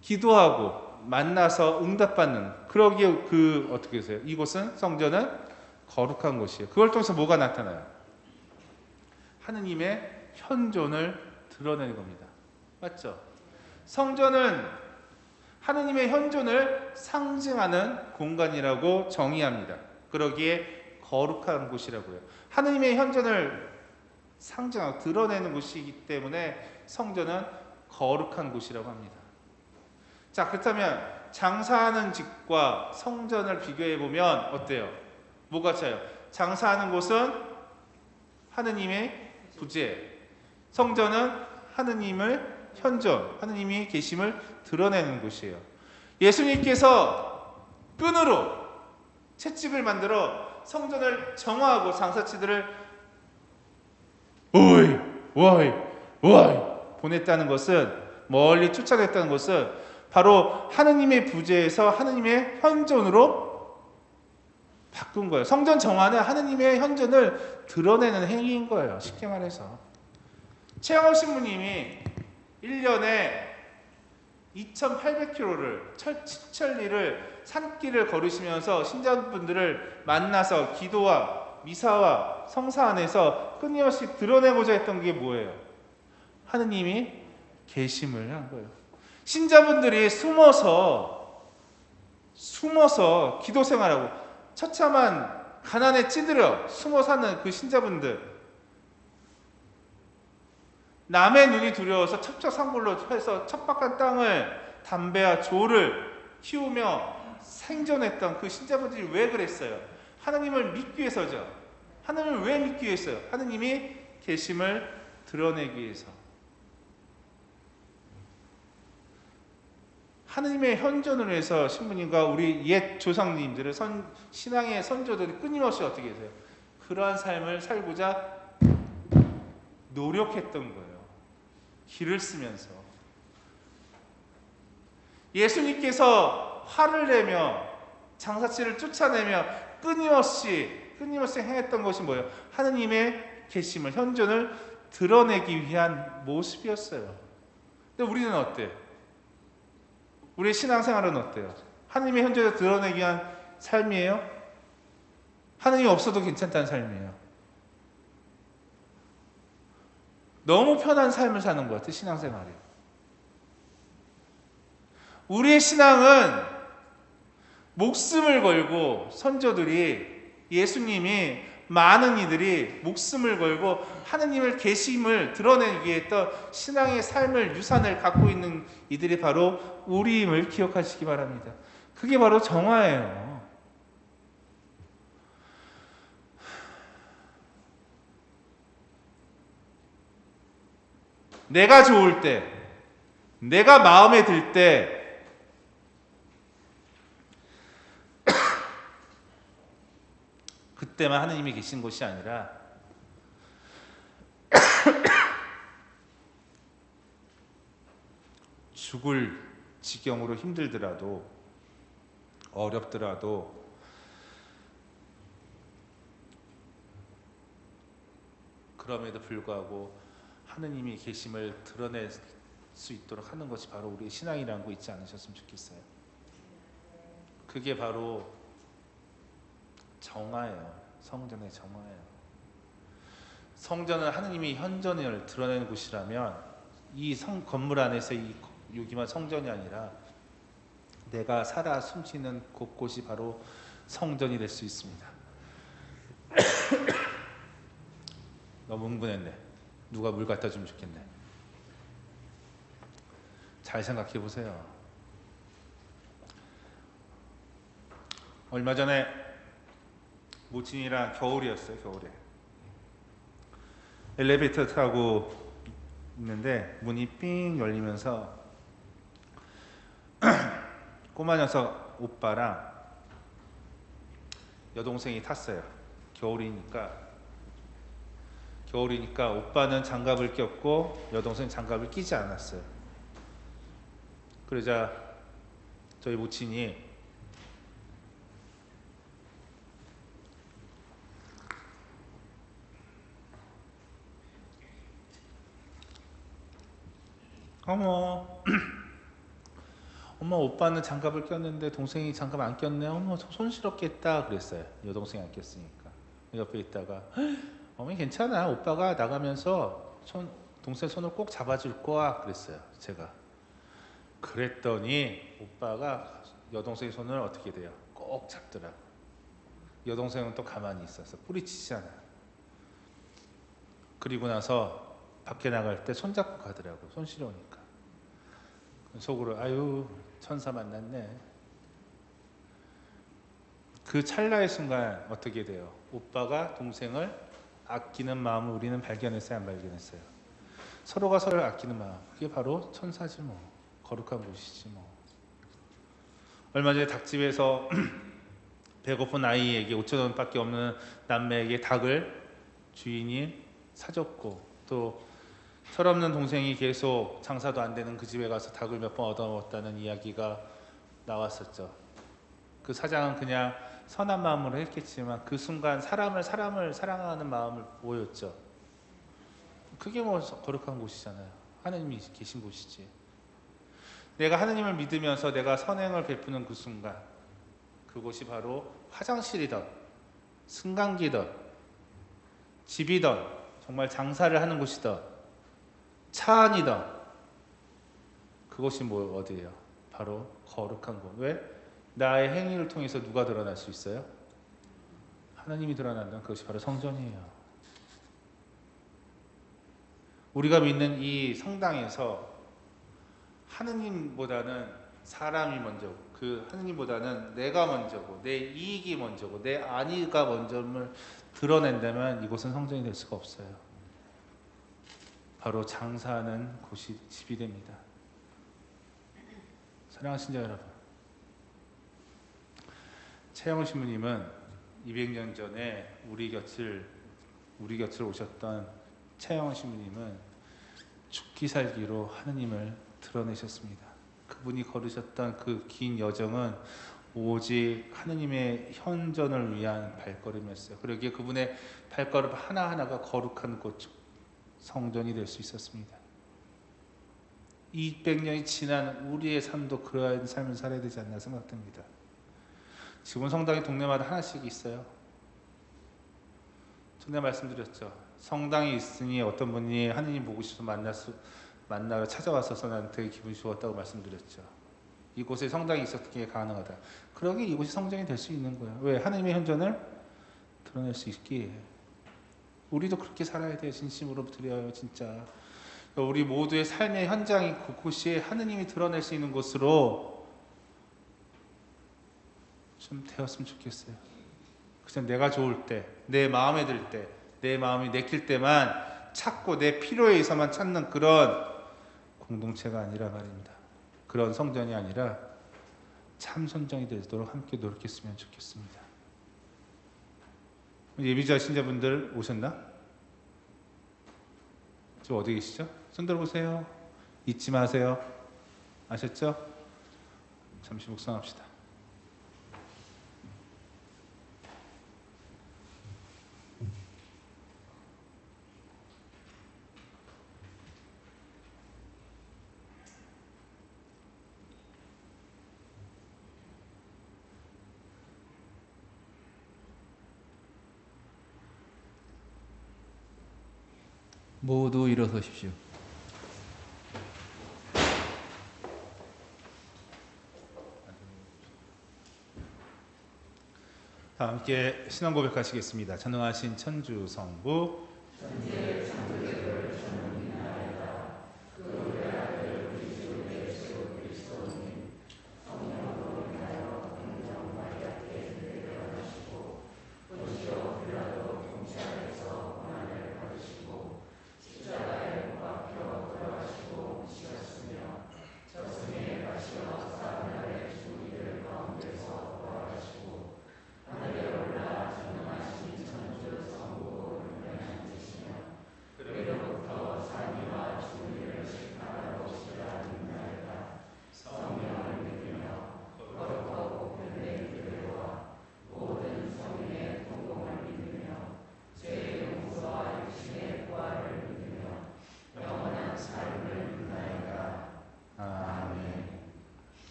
기도하고 만나서 응답받는, 그러기에 그 어떻게 해서요? 이곳은 성전은 거룩한 곳이에요. 그걸 통해서 뭐가 나타나요? 하느님의 현존을 드러내는 겁니다. 맞죠? 성전은 하느님의 현존을 상징하는 공간이라고 정의합니다. 그러기에 거룩한 곳이라고요. 하느님의 현존을 상징하고 드러내는 곳이기 때문에 성전은 거룩한 곳이라고 합니다. 자, 그렇다면 장사하는 집과 성전을 비교해 보면 어때요? 뭐가 차요? 장사하는 곳은 하느님의 부재, 성전은 하느님을 현존, 하느님이 계심을 드러내는 곳이에요. 예수님께서 끈으로 채찍을 만들어 성전을 정화하고 장사치들을 오이 보냈다는 것은, 멀리 쫓아냈다는 것은 바로 하느님의 부재에서 하느님의 현존으로 바꾼 거예요. 성전 정화는 하느님의 현존을 드러내는 행위인 거예요. 쉽게 말해서 최영업 신부님이 1년에 2,800km를七천리를 산길을 걸으시면서 신자분들을 만나서 기도와 미사와 성사 안에서 끊임없이 드러내고자 했던 게 뭐예요? 하느님이 계심을 한 거예요. 신자분들이 숨어서 기도 생활하고 처참한 가난에 찌들어 숨어 사는 그 신자분들, 남의 눈이 두려워서 첩첩산골로 해서 척박한 땅을 담배와 조를 키우며 생존했던 그 신자분들이 왜 그랬어요? 하나님을 믿기 위해서죠. 하나님을 왜 믿기 위해서요? 하나님이 계심을 드러내기 위해서. 하느님의 현존을 위해서 신부님과 우리 옛 조상님들의 신앙의 선조들이 끊임없이 어떻게 해서요? 그러한 삶을 살고자 노력했던 거예요. 길을 쓰면서. 예수님께서 화를 내며 장사치를 쫓아내며 끊임없이 행했던 것이 뭐예요? 하느님의 계심을, 현존을 드러내기 위한 모습이었어요. 근데 우리는 어때요? 우리의 신앙생활은 어때요? 하느님의 현존을 드러내기 위한 삶이에요? 하느님이 없어도 괜찮다는 삶이에요? 너무 편한 삶을 사는 것 같아요, 신앙생활이. 우리의 신앙은 목숨을 걸고, 선조들이, 예수님이, 많은 이들이 목숨을 걸고 하느님을 계심을 드러내기 위해 했던 신앙의 삶을, 유산을 갖고 있는 이들이 바로 우리임을 기억하시기 바랍니다. 그게 바로 정화예요. 내가 좋을 때, 내가 마음에 들 때, 그때만 하느님이 계신 것이 아니라 죽을 지경으로 힘들더라도, 어렵더라도 그럼에도 불구하고 하느님이 계심을 드러낼 수 있도록 하는 것이 바로 우리의 신앙이라는 거 잊지 않으셨으면 좋겠어요. 그게 바로 정화예요. 성전의 정화예요. 성전은 하느님이 현존을 드러내는 곳이라면 이 건물 안에서 여기만 성전이 아니라 내가 살아 숨쉬는 곳곳이 바로 성전이 될 수 있습니다. 너무 흥분했네. 누가 물 갖다 주면 좋겠네. 잘 생각해 보세요. 얼마 전에 모친이랑 겨울이었어요. 겨울에 엘리베이터 타고 있는데 문이 삥 열리면서 꼬마 녀석 오빠랑 여동생이 탔어요. 겨울이니까 오빠는 장갑을 꼈고 여동생은 장갑을 끼지 않았어요. 그러자 저희 모친이 엄마 오빠는 장갑을 꼈는데 동생이 장갑 안 꼈네. 어머 손실었겠다 그랬어요. 여동생이 안 꼈으니까. 옆에 있다가 어머니 괜찮아. 오빠가 나가면서 동생 손을 꼭 잡아줄 거야 그랬어요. 제가. 그랬더니 오빠가 여동생의 손을 어떻게 돼요? 꼭 잡더라. 여동생은 또 가만히 있었어. 뿌리치잖아. 그리고 나서 밖에 나갈 때 손잡고 가더라고. 손실으니까. 속으로 아유 천사 만났네. 그 찰나의 순간 어떻게 돼요? 오빠가 동생을 아끼는 마음을 우리는 발견했어요? 안 발견했어요? 서로가 서로를 아끼는 마음. 그게 바로 천사지 뭐. 거룩한 곳이지 뭐. 얼마 전에 닭집에서 배고픈 아이에게 5,000원밖에 없는 남매에게 닭을 주인이 사줬고 또 철없는 동생이 계속 장사도 안 되는 그 집에 가서 닭을 몇 번 얻어먹었다는 이야기가 나왔었죠. 그 사장은 그냥 선한 마음으로 했겠지만 그 순간 사람을 사랑하는 마음을 보였죠. 그게 뭐 거룩한 곳이잖아요. 하느님이 계신 곳이지. 내가 하느님을 믿으면서 내가 선행을 베푸는 그 순간 그곳이 바로 화장실이든 승강기든 집이든 정말 장사를 하는 곳이든 차 안이다. 그것이 뭐 어디예요? 바로 거룩한 곳. 왜? 나의 행위를 통해서 누가 드러날 수 있어요? 하나님이 드러난다는 그것이 바로 성전이에요. 우리가 믿는 이 성당에서 하느님보다는 사람이 먼저고 그 하느님보다는 내가 먼저고 내 이익이 먼저고 내 안위가 먼저를 드러낸다면 이곳은 성전이 될 수가 없어요. 바로 장사하는 곳이 집이 됩니다. 사랑하는 신자 여러분, 최영훈 신부님은 200년 전에 우리 곁을 오셨던 최영훈 신부님은 죽기 살기로 하느님을 드러내셨습니다. 그분이 걸으셨던 그 긴 여정은 오직 하느님의 현존을 위한 발걸음이었어요. 그러기에 그분의 발걸음 하나하나가 거룩한 곳 성전이 될 수 있었습니다. 200년이 지난 우리의 삶도 그러한 삶을 살아야 되지 않나 생각됩니다. 지금 성당이 동네마다 하나씩 있어요. 전에 말씀드렸죠. 성당이 있으니 어떤 분이 하느님 보고 싶어서 만나러 찾아왔어서 난 되게 기분이 좋았다고 말씀드렸죠. 이곳에 성당이 있었기에 가능하다. 그러기에 이곳이 성전이 될 수 있는 거예요. 왜? 하느님의 현존을 드러낼 수 있기에. 우리도 그렇게 살아야 돼요. 진심으로 드려요. 진짜 우리 모두의 삶의 현장이 그곳이 하느님이 드러낼 수 있는 곳으로 좀 되었으면 좋겠어요. 그냥 내가 좋을 때, 내 마음에 들 때, 내 마음이 내킬 때만 찾고 내 필요에 의해서만 찾는 그런 공동체가 아니라 말입니다. 그런 성전이 아니라 참 성전이 되도록 함께 노력했으면 좋겠습니다. 예비자 신자분들 오셨나? 저 어디 계시죠? 손 들어보세요. 잊지 마세요. 아셨죠? 잠시 묵상합시다. 모두 일어서십시오. 다 함께 신앙 고백하시겠습니다. 전능하신 천주 성부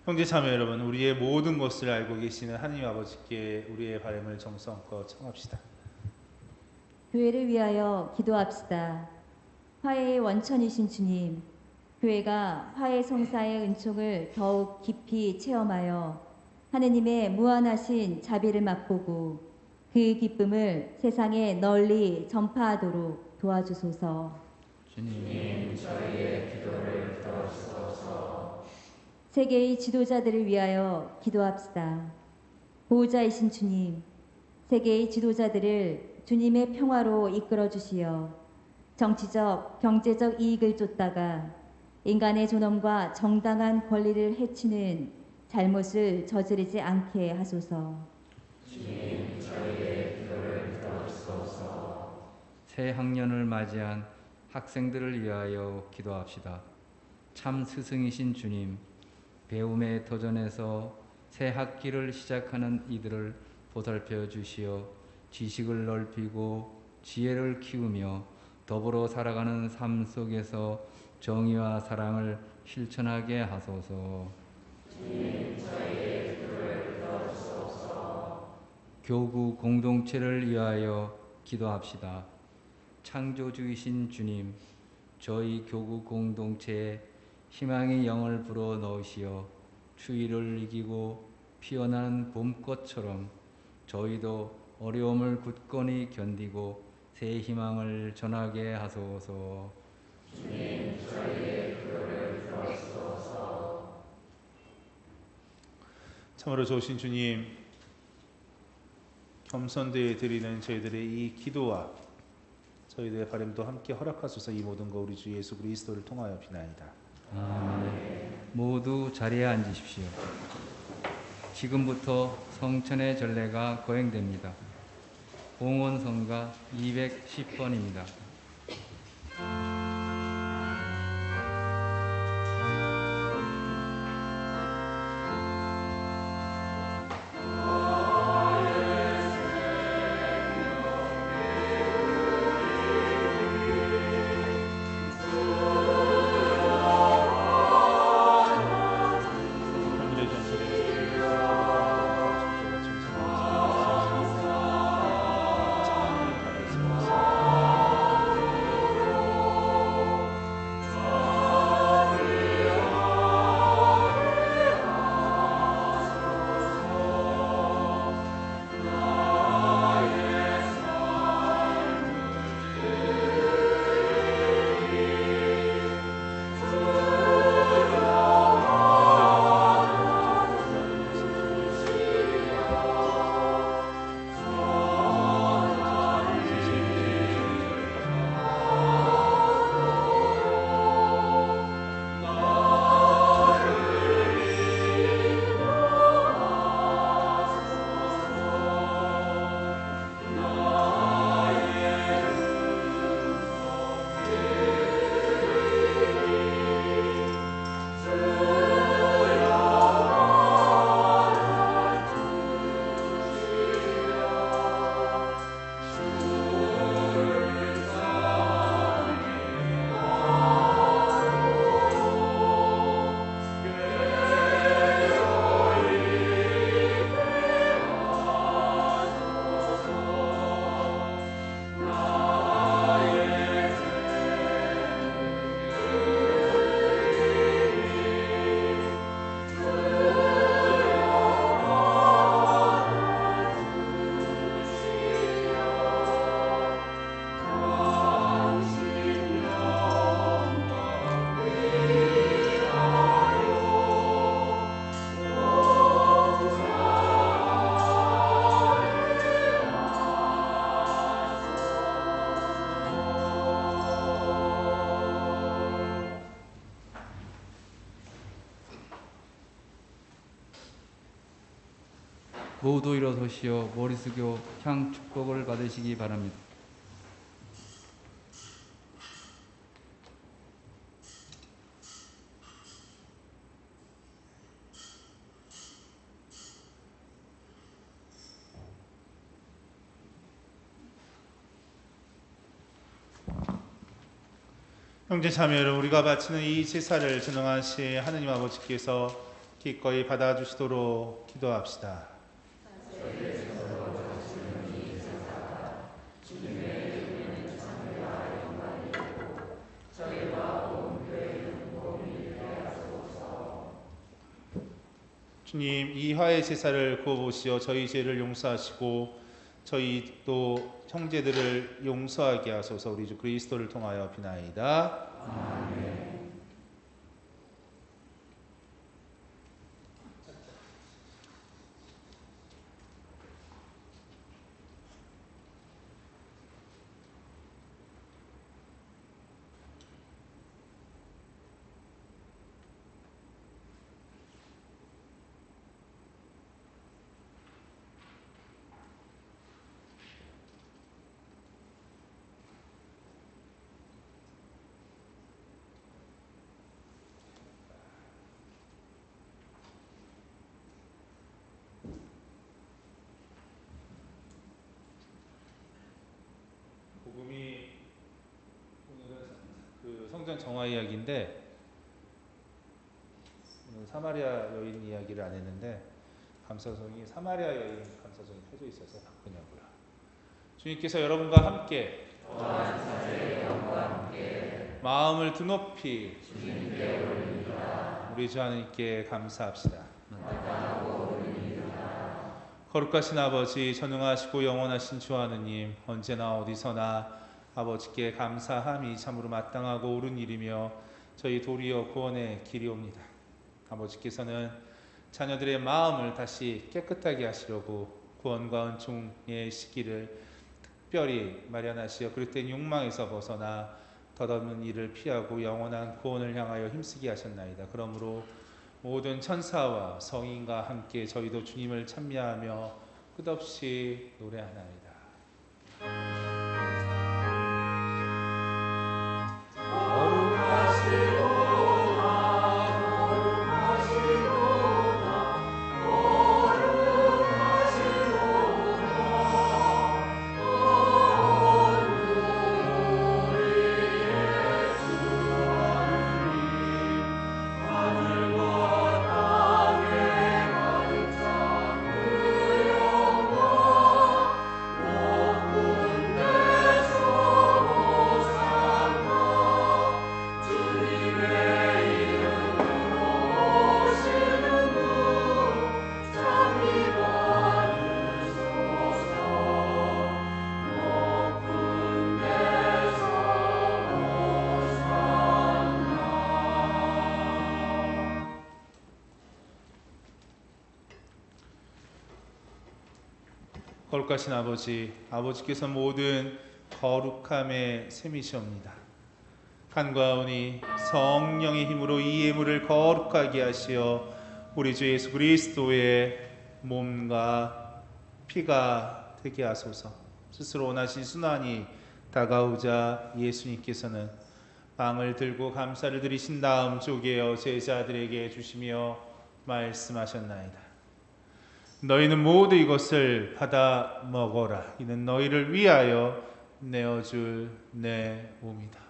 형제 자매 여러분, 우리의 모든 것을 알고 계시는 하나님 아버지께 우리의 바람을 정성껏 청합시다. 교회를 위하여 기도합시다. 화해의 원천이신 주님, 교회가 화해 성사의 은총을 더욱 깊이 체험하여 하느님의 무한하신 자비를 맛보고 그 기쁨을 세상에 널리 전파하도록 도와주소서. 주님, 저희의 기도를 들어주소서. 세계의 지도자들을 위하여 기도합시다. 보호자이신 주님, 세계의 지도자들을 주님의 평화로 이끌어 주시어 정치적, 경제적 이익을 쫓다가 인간의 존엄과 정당한 권리를 해치는 잘못을 저지르지 않게 하소서. 주님, 저희의 기도를 들어주소서. 새 학년을 맞이한 학생들을 위하여 기도합시다. 참 스승이신 주님, 배움의 도전에서 새 학기를 시작하는 이들을 보살펴 주시어 지식을 넓히고 지혜를 키우며 더불어 살아가는 삶 속에서 정의와 사랑을 실천하게 하소서. 주님, 저희의 기도를 들어주소서. 교구 공동체를 위하여 기도합시다. 창조주이신 주님, 저희 교구 공동체에 희망의 영을 불어 넣으시어 추위를 이기고 피어나는 봄꽃처럼 저희도 어려움을 굳건히 견디고 새 희망을 전하게 하소서. 주님, 저희의 기도를 들어주소서. 참으로 좋으신 주님, 겸손되이 드리는 저희들의 이 기도와 저희들의 바람도 함께 허락하소서. 이 모든 거 우리 주 예수 그리스도를 통하여 비나이다. 아멘. 모두 자리에 앉으십시오. 지금부터 성천의 전례가 거행됩니다. 봉헌성가 210번입니다. 모두 일어서시어 머리 숙여 향 축복을 받으시기 바랍니다. 형제 자매를 우리가 바치는 이 제사를 전능하신 하느님 아버지께서 기꺼이 받아주시도록 기도합시다. 주님, 이 화의 제사를 구워보시어 저희 죄를 용서하시고 저희 또 형제들을 용서하게 하소서. 우리 주 그리스도를 통하여 비나이다. 아멘. 복음이 오늘은 그 성전 정화 이야기인데 오늘 사마리아 여인 이야기를 안 했는데 감사성이 사마리아 여인 감사성이 펴져 있어서 바꾸냐고요. 주님께서 여러분과 함께 마음을 드높이 우리 주 하나님께 감사합시다. 거룩하신 아버지, 전능하시고 영원하신 주 하느님, 언제나 어디서나 아버지께 감사함이 참으로 마땅하고 옳은 일이며 저희 도리어 구원의 길이옵니다. 아버지께서는 자녀들의 마음을 다시 깨끗하게 하시려고 구원과 은총의 시기를 특별히 마련하시어 그릇된 욕망에서 벗어나 덧없는 일을 피하고 영원한 구원을 향하여 힘쓰게 하셨나이다. 그러므로 모든 천사와 성인과 함께 저희도 주님을 찬미하며 끝없이 노래하나이다. 거룩하신 아버지, 아버지께서 모든 거룩함의 셈이시옵니다. 간과하오니 성령의 힘으로 이 예물을 거룩하게 하시어 우리 주 예수 그리스도의 몸과 피가 되게 하소서. 스스로 원하신 순환이 다가오자 예수님께서는 빵을 들고 감사를 드리신 다음 쪼개어 제자들에게 주시며 말씀하셨나이다. 너희는 모두 이것을 받아 먹어라. 이는 너희를 위하여 내어줄 내 몸이다.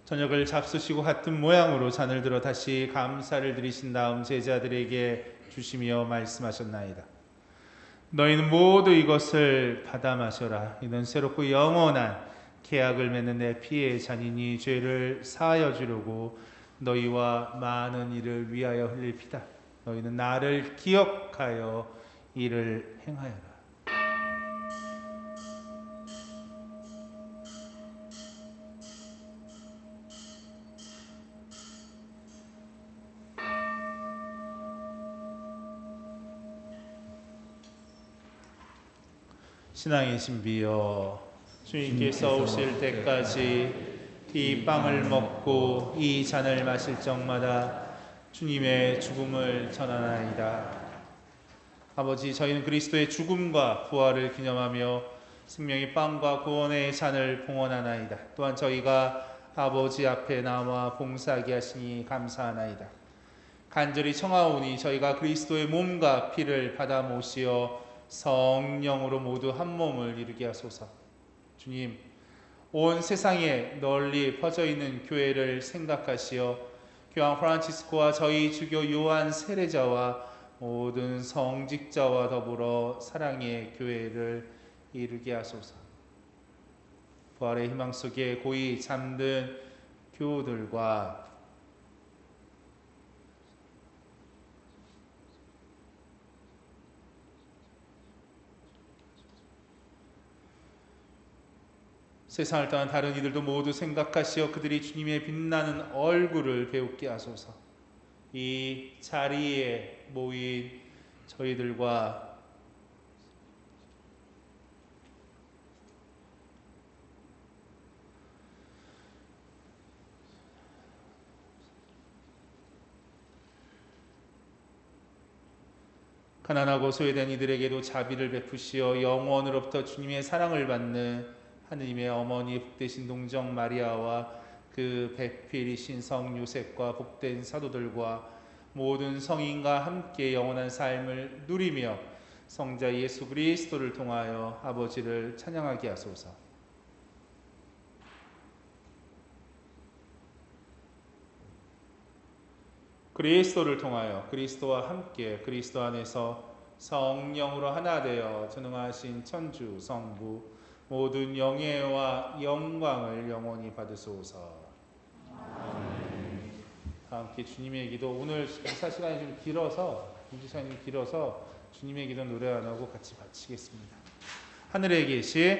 저녁을 잡수시고 같은 모양으로 잔을 들어 다시 감사를 드리신 다음 제자들에게 주시며 말씀하셨나이다. 너희는 모두 이것을 받아 마셔라. 이는 새롭고 영원한 계약을 맺는 내 피의 잔이니 죄를 사하여 주려고 너희와 많은 이를 위하여 흘릴 피다. 너희는 나를 기억하여 이를 행하여라. 신앙의 신비여, 주님께서 오실 때까지 이 빵을 먹고 이 잔을 마실 적마다 주님의 죽음을 전하나이다. 아버지, 저희는 그리스도의 죽음과 부활을 기념하며 생명의 빵과 구원의 잔을 봉헌하나이다. 또한 저희가 아버지 앞에 나와 봉사하게 하시니 감사하나이다. 간절히 청하오니 저희가 그리스도의 몸과 피를 받아 모시어 성령으로 모두 한 몸을 이루게 하소서. 주님, 온 세상에 널리 퍼져 있는 교회를 생각하시어 교황 프란치스코와 저희 주교 요한 세례자와 모든 성직자와 더불어 사랑의 교회를 이루게 하소서. 부활의 희망 속에 고이 잠든 교우들과 세상을 떠난 다른 이들도 모두 생각하시어 그들이 주님의 빛나는 얼굴을 배우게 하소서. 이 자리에 모인 저희들과 가난하고 소외된 이들에게도 자비를 베푸시어 영원으로부터 주님의 사랑을 받는 하느님의 어머니 복되신 동정 마리아와 그 배필이신 성 요셉과 복된 사도들과 모든 성인과 함께 영원한 삶을 누리며 성자 예수 그리스도를 통하여 아버지를 찬양하게 하소서. 그리스도를 통하여 그리스도와 함께 그리스도 안에서 성령으로 하나 되어 전능하신 천주 성부 모든 영예와 영광을 영원히 받으소서. 아멘. 함께 주님의 기도, 오늘 기사 시간이 좀 길어서 주님의 기도 노래 안 하고 같이 바치겠습니다. 하늘에 계신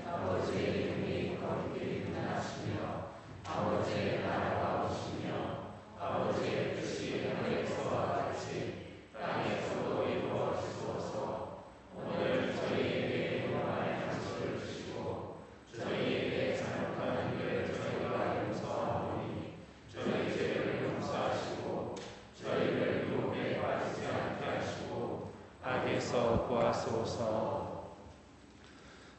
아버지의 이름이 거룩히 빛나시며 아버지의 나라가 오시며 아버지의 뜻이 하늘에서와 같이 땅에서도 이루어지소서. 오늘 저희에게 용감한 양식을 주시고 저희에게 잘못하는 일을 저희가 용서하오니 저희 죄를 용서하시고 저희를 유혹에 빠지지 않게 하시고 악에서 구하소서.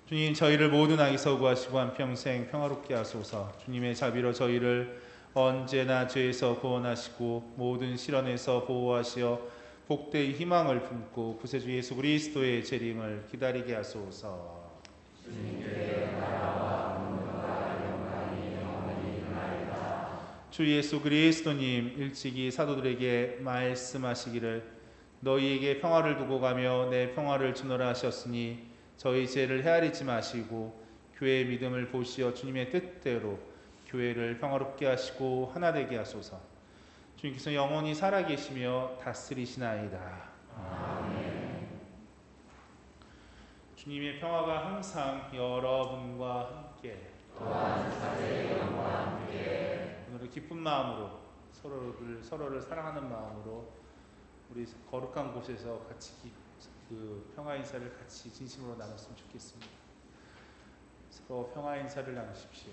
주님, 저희를 모든 악에서 구하시고 한평생 평화롭게 하소서. 주님의 자비로 저희를 언제나 죄에서 구원하시고 모든 시련에서 보호하시어 복되의 희망을 품고 구세주 예수 그리스도의 재림을 기다리게 하소서. 주님께 나라와 문화와 영광이 영원히 있나이다. 주 예수 그리스도님 일찍이 사도들에게 말씀하시기를 너희에게 평화를 두고 가며 내 평화를 주노라 하셨으니 저희 죄를 헤아리지 마시고 교회의 믿음을 보시어 주님의 뜻대로 교회를 평화롭게 하시고 하나 되게 하소서. 주님께서 영원히 살아계시며 다스리시나이다. 아멘. 주님의 평화가 항상 여러분과 함께 또한 사제의 영과 함께 오늘은 기쁜 마음으로 서로를 사랑하는 마음으로 우리 거룩한 곳에서 같이 그 평화 인사를 같이 진심으로 나눴으면 좋겠습니다. 서로 평화 인사를 나누십시오.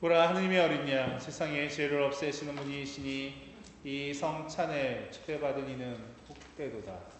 보라 하느님의 어린 양 세상의 죄를 없애시는 분이시니 이 성찬에 초대받은 이는 복되도다.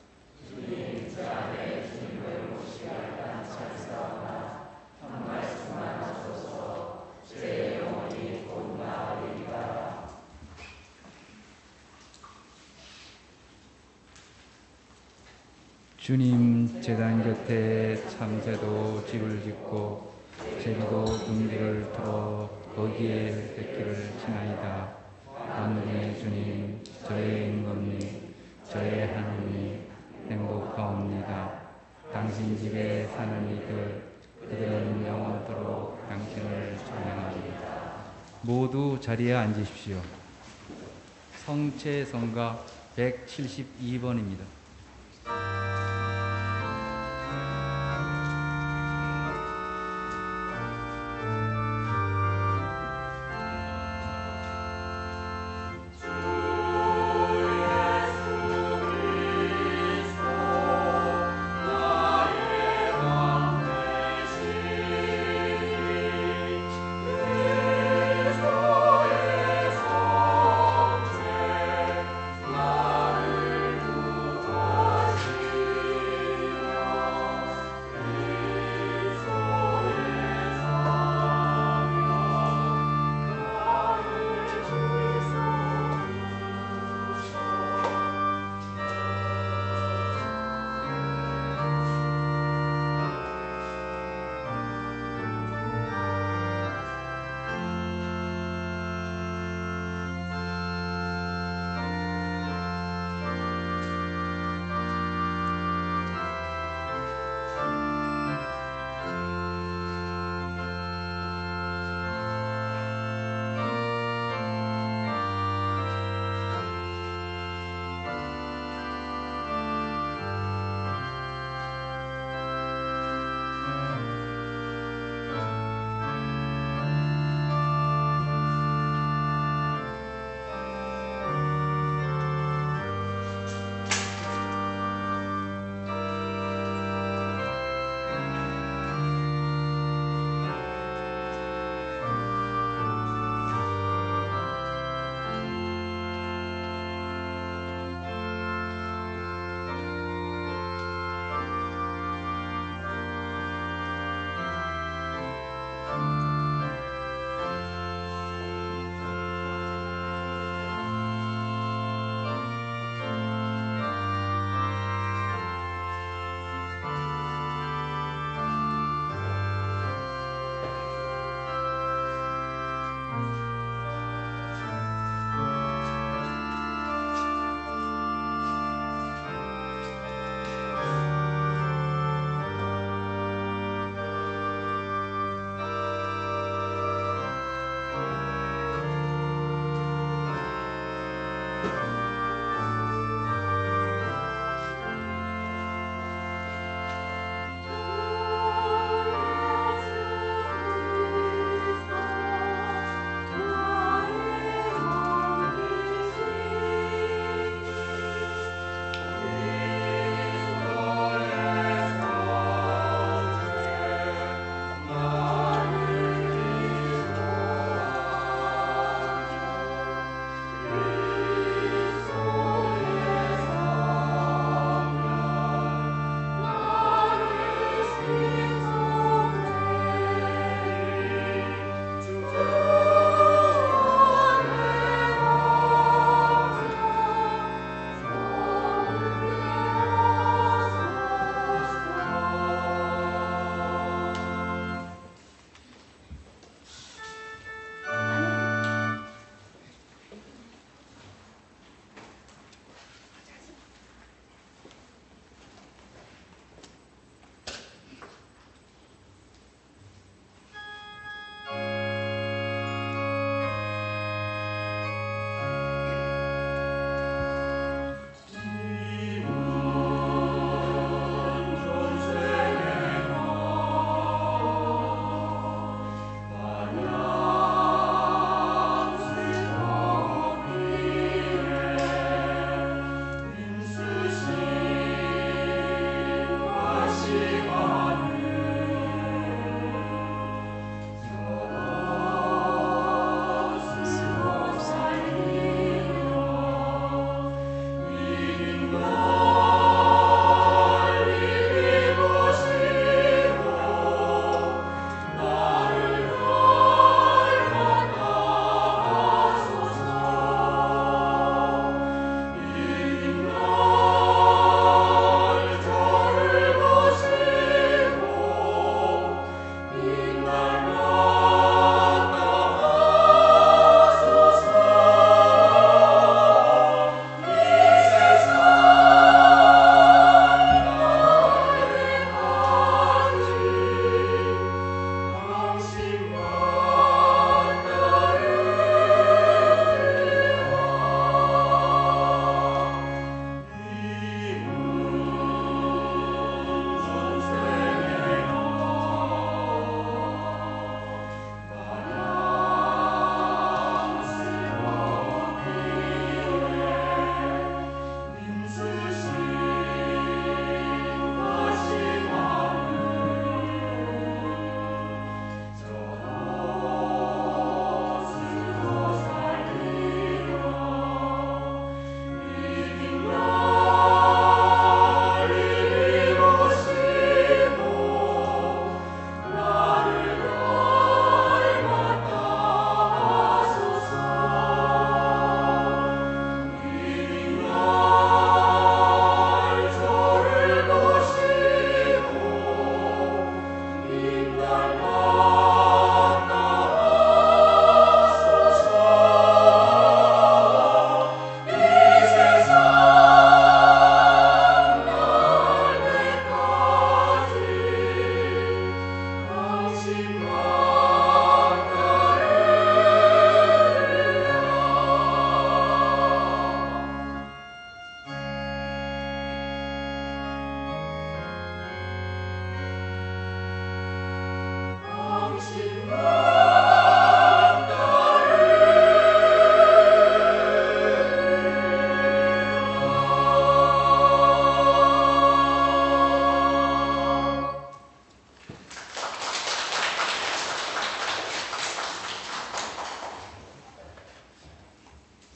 주님 제단 곁에 참새도 집을 짓고 제비도 둥지를 틀어 거기에 새끼를 치나이다. 만군의 주님 저의 임금님 저의 하느님 행복하옵니다. 당신 집에 사는 이들 그들은 영원토록 당신을 찬양합니다. 모두 자리에 앉으십시오. 성체 성가 172번입니다.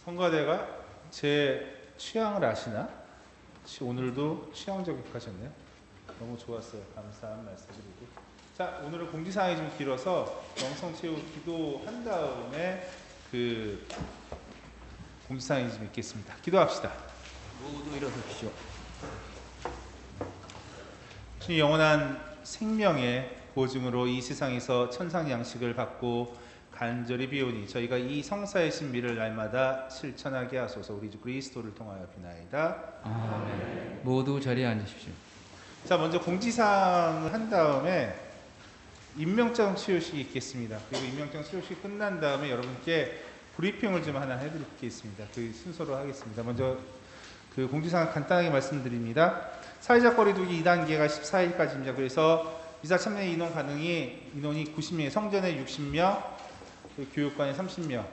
성가대가 제 취향을 아시나? 오늘도 취향 저격하셨네요. 너무 좋았어요. 감사한 말씀드리고. 자, 오늘은 공지사항이 좀 길어서 영성체육 기도한 다음에 그 공지사항이 좀 있겠습니다. 기도합시다. 모두 일어서십시오. 주님 영원한 생명의 보증으로 이 세상에서 천상 양식을 받고 간절히 비오니 저희가 이 성사의 신비를 날마다 실천하게 하소서. 우리 주 그리스도를 통하여 비나이다. 아멘. 모두 자리에 앉으십시오. 자, 먼저 공지사항을 한 다음에 임명장 수료식이 있겠습니다. 그리고 임명장 수료식이 끝난 다음에 여러분께 브리핑을 좀 하나 해드리겠습니다. 그 순서로 하겠습니다. 먼저 그 공지사항 간단하게 말씀드립니다. 사회적 거리두기 2단계가 14일까지입니다. 그래서 미사 참여 인원 인원이 90명, 성전에 60명, 교육관에 30명.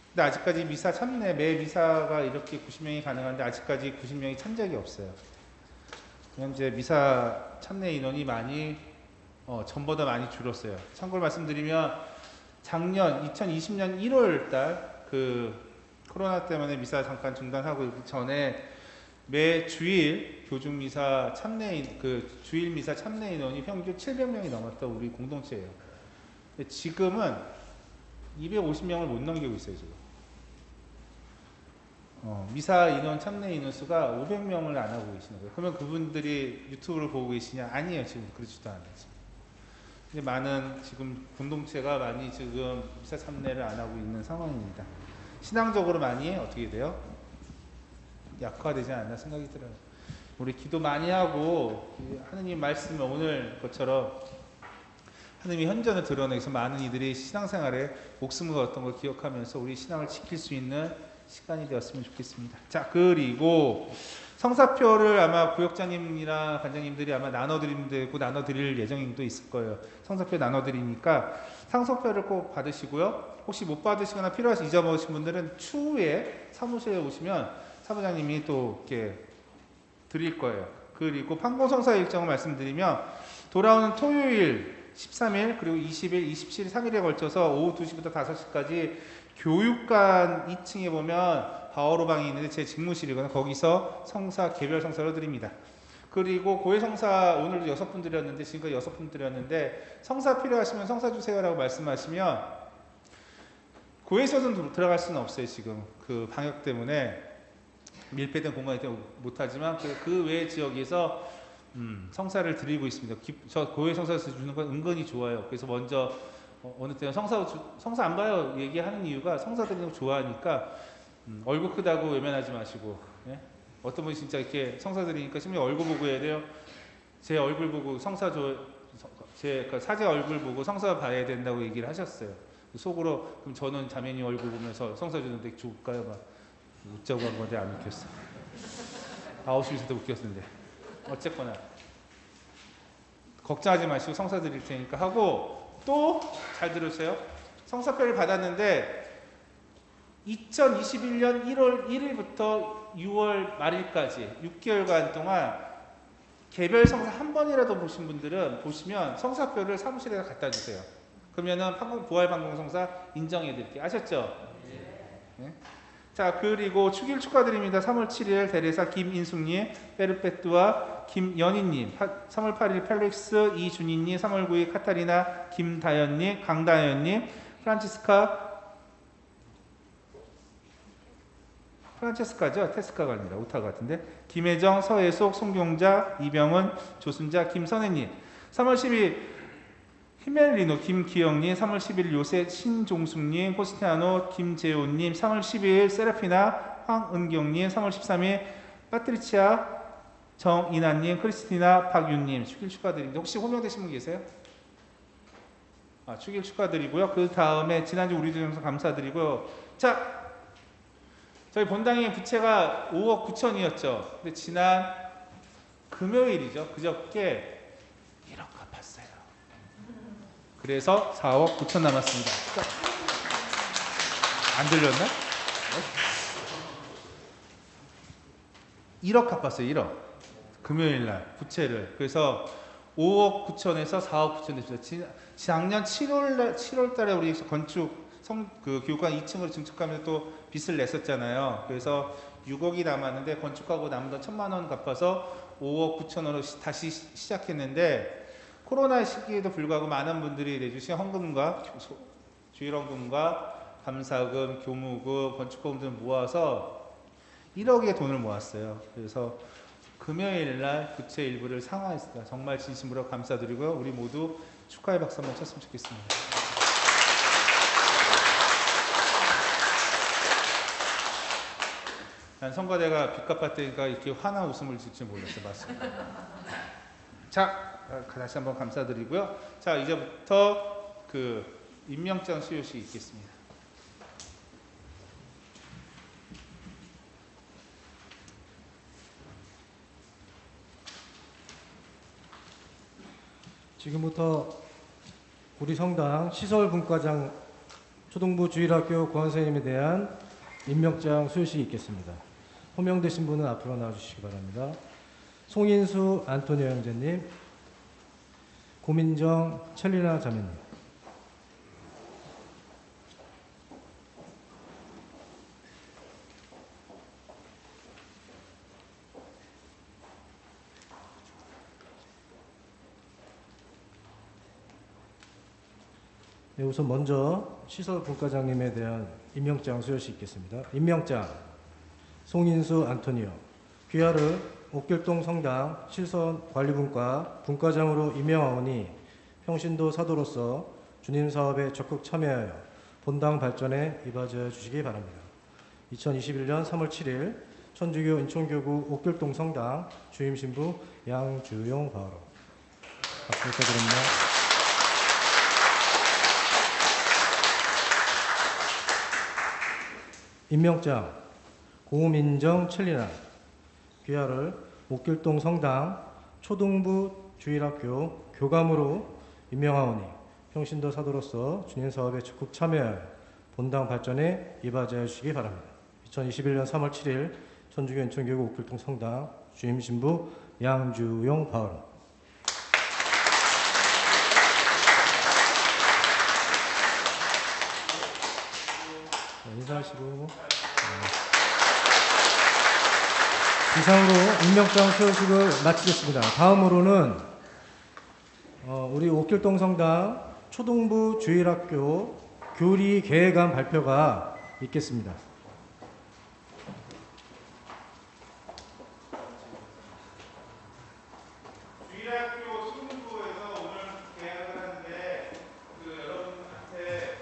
근데 아직까지 미사 참여, 매 미사가 이렇게 90명이 가능한데 아직까지 90명이 찬 적이 없어요. 현재 미사 참여 인원이 많이 전보다 많이 줄었어요. 참고로 말씀드리면 작년 2020년 1월 달 그 코로나 때문에 미사 잠깐 중단하고 그 전에 매 주일 교중 미사 참내 주일 미사 참내 인원이 평균 700명이 넘었던 우리 공동체예요. 근데 지금은 250명을 못 넘기고 있어요, 지금. 미사 인원 참내 인원 수가 500명을 안 하고 계시는 거예요. 그러면 그분들이 유튜브를 보고 계시냐? 아니에요, 지금 그렇지도 않아요. 근데 많은 지금 공동체가 많이 지금 미사 참내를 안 하고 있는 상황입니다. 신앙적으로 많이 어떻게 돼요? 약화되지 않나 생각이 들어요. 우리 기도 많이 하고 하느님 말씀을 오늘 것처럼 하느님이 현전을 드러내서 많은 이들이 신앙생활에 목숨을 걸었던 걸 기억하면서 우리 신앙을 지킬 수 있는 시간이 되었으면 좋겠습니다. 자, 그리고 성사표를 아마 구역장님이나 관장님들이 아마 나눠드릴 예정도 있을 거예요. 성사표 나눠드리니까 상속표를 꼭 받으시고요. 혹시 못 받으시거나 필요하시 잊어먹으신 분들은 추후에 사무실에 오시면 사무장님이 또 이렇게 드릴 거예요. 그리고 판공성사 일정을 말씀드리면 돌아오는 토요일 13일 그리고 20일, 27일 3일에 걸쳐서 오후 2시부터 5시까지 교육관 2층에 보면 바오로방이 있는데 제 직무실이거든요. 거기서 성사 개별 성사를 드립니다. 그리고 고해 성사 오늘도 6분 드렸는데 지금까지 6분 드렸는데 성사 필요하시면 성사 주세요라고 말씀하시면 고해서는 들어갈 수는 없어요. 지금 그 방역 때문에 밀폐된 공간이 때문에 못하지만 그 외의 지역에서 성사를 드리고 있습니다. 저 고해 성사에서 주는 건 은근히 좋아요. 그래서 먼저 어느 때는 성사 안 봐요 얘기하는 이유가 성사 드리는 거 좋아하니까 얼굴 크다고 외면하지 마시고, 예? 어떤 분이 진짜 이렇게 성사 드리니까 심지어 얼굴 보고 해야 돼요. 제 얼굴 보고 제 사제 얼굴 보고 성사 봐야 된다고 얘기를 하셨어요. 속으로 그럼 저는 자매님 얼굴 보면서 성사 주는데 죽을까요? 막 웃자고 한 건데 안 웃겼어. 9시 있을 때 웃겼는데. 어쨌거나 걱정하지 마시고 성사 드릴 테니까 하고 또 잘 들으세요. 성사표를 받았는데 2021년 1월 1일부터 6월 말일까지 6개월간 동안 개별 성사 한 번이라도 보신 분들은 보시면 성사표를 사무실에 갖다 주세요. 그러면은 부활방공성사 인정해 드릴게요. 아셨죠? 네. 자, 그리고 축일 축하드립니다. 3월 7일 대레사 김인숙님, 페르페뚜아 김연희님, 3월 8일 펠릭스 이준희님, 3월 9일 카타리나 김다현님, 강다현님, 프란체스카죠? 테스카가 아니라 오타 같은데. 김혜정, 서혜숙, 송경자, 이병은, 조순자, 김선혜님. 3월 10일 히멜리노 김기영님, 3월 10일 요새 신종숙님, 호스티아노 김재훈님, 3월 12일 세라피나 황은경님, 3월 13일 파트리치아 정인아님, 크리스티나 박윤님 축일 축하드립니다. 혹시 호명되신 분 계세요? 축일 축하드리고요. 그 다음에 지난주 우리 주님께 감사드리고요. 자, 저희 본당의 부채가 5억 9천이었죠. 근데 지난 금요일이죠. 그저께 1억 갚았어요. 그래서 4억 9천 남았습니다. 안 들렸나? 1억 갚았어요. 1억. 금요일날 부채를. 그래서 5억 9천에서 4억 9천 됐습니다. 작년 7월 달에 우리 그 교육관 2층으로 증축하면서 또 빚을 냈었잖아요. 그래서 6억이 남았는데 건축하고 남은 돈 1,000만 원 갚아서 5억 9천원으로 다시 시작했는데 코로나 시기에도 불구하고 많은 분들이 내주신 헌금과 주일헌금과 감사금, 교무금, 건축보금 등을 모아서 1억의 돈을 모았어요. 그래서 금요일 날 부채 일부를 상환했습니다. 정말 진심으로 감사드리고요. 우리 모두 축하의 박수 한번 쳤으면 좋겠습니다. 난 성가대가 빚 갚았다니까 이렇게 환한 웃음을 질 줄 몰랐어요. 맞습니다. 자, 다시 한번 감사드리고요. 자, 이제부터 그 임명장 수여식 있겠습니다. 지금부터 우리 성당 시설분과장 초등부 주일학교 고원선생님에 대한 임명장 수여식이 있겠습니다. 호명되신 분은 앞으로 나와주시기 바랍니다. 송인수 안토니오 형제님, 고민정 첼리나 자매님. 네, 우선 먼저 시설분과장님에 대한 임명장 수여식 있겠습니다. 임명장 송인수 안토니오, 귀하를 옥길동 성당 실선관리분과 분과장으로 임명하오니 평신도 사도로서 주님 사업에 적극 참여하여 본당 발전에 이바지해 주시기 바랍니다. 2021년 3월 7일 천주교 인천교구 옥길동 성당 주임 신부 양주용 바로 박수 부탁드립니다. 임명장 고민정 첼리나, 귀하를 옥길동 성당 초등부 주일학교 교감으로 임명하오니 평신도 사도로서 주님 사업에 적극 참여하여 본당 발전에 이바지해 주시기 바랍니다. 2021년 3월 7일 천주교 인천교구 옥길동 성당 주임 신부 양주용 바울. 인사하시고. 이상으로 임명장 수여식을 마치겠습니다. 다음으로는 우리 옥길동 성당 초등부 주일학교 교리 계획안 발표가 있겠습니다. 주일학교 초등부에서 오늘 계약을 하는데 여러분한테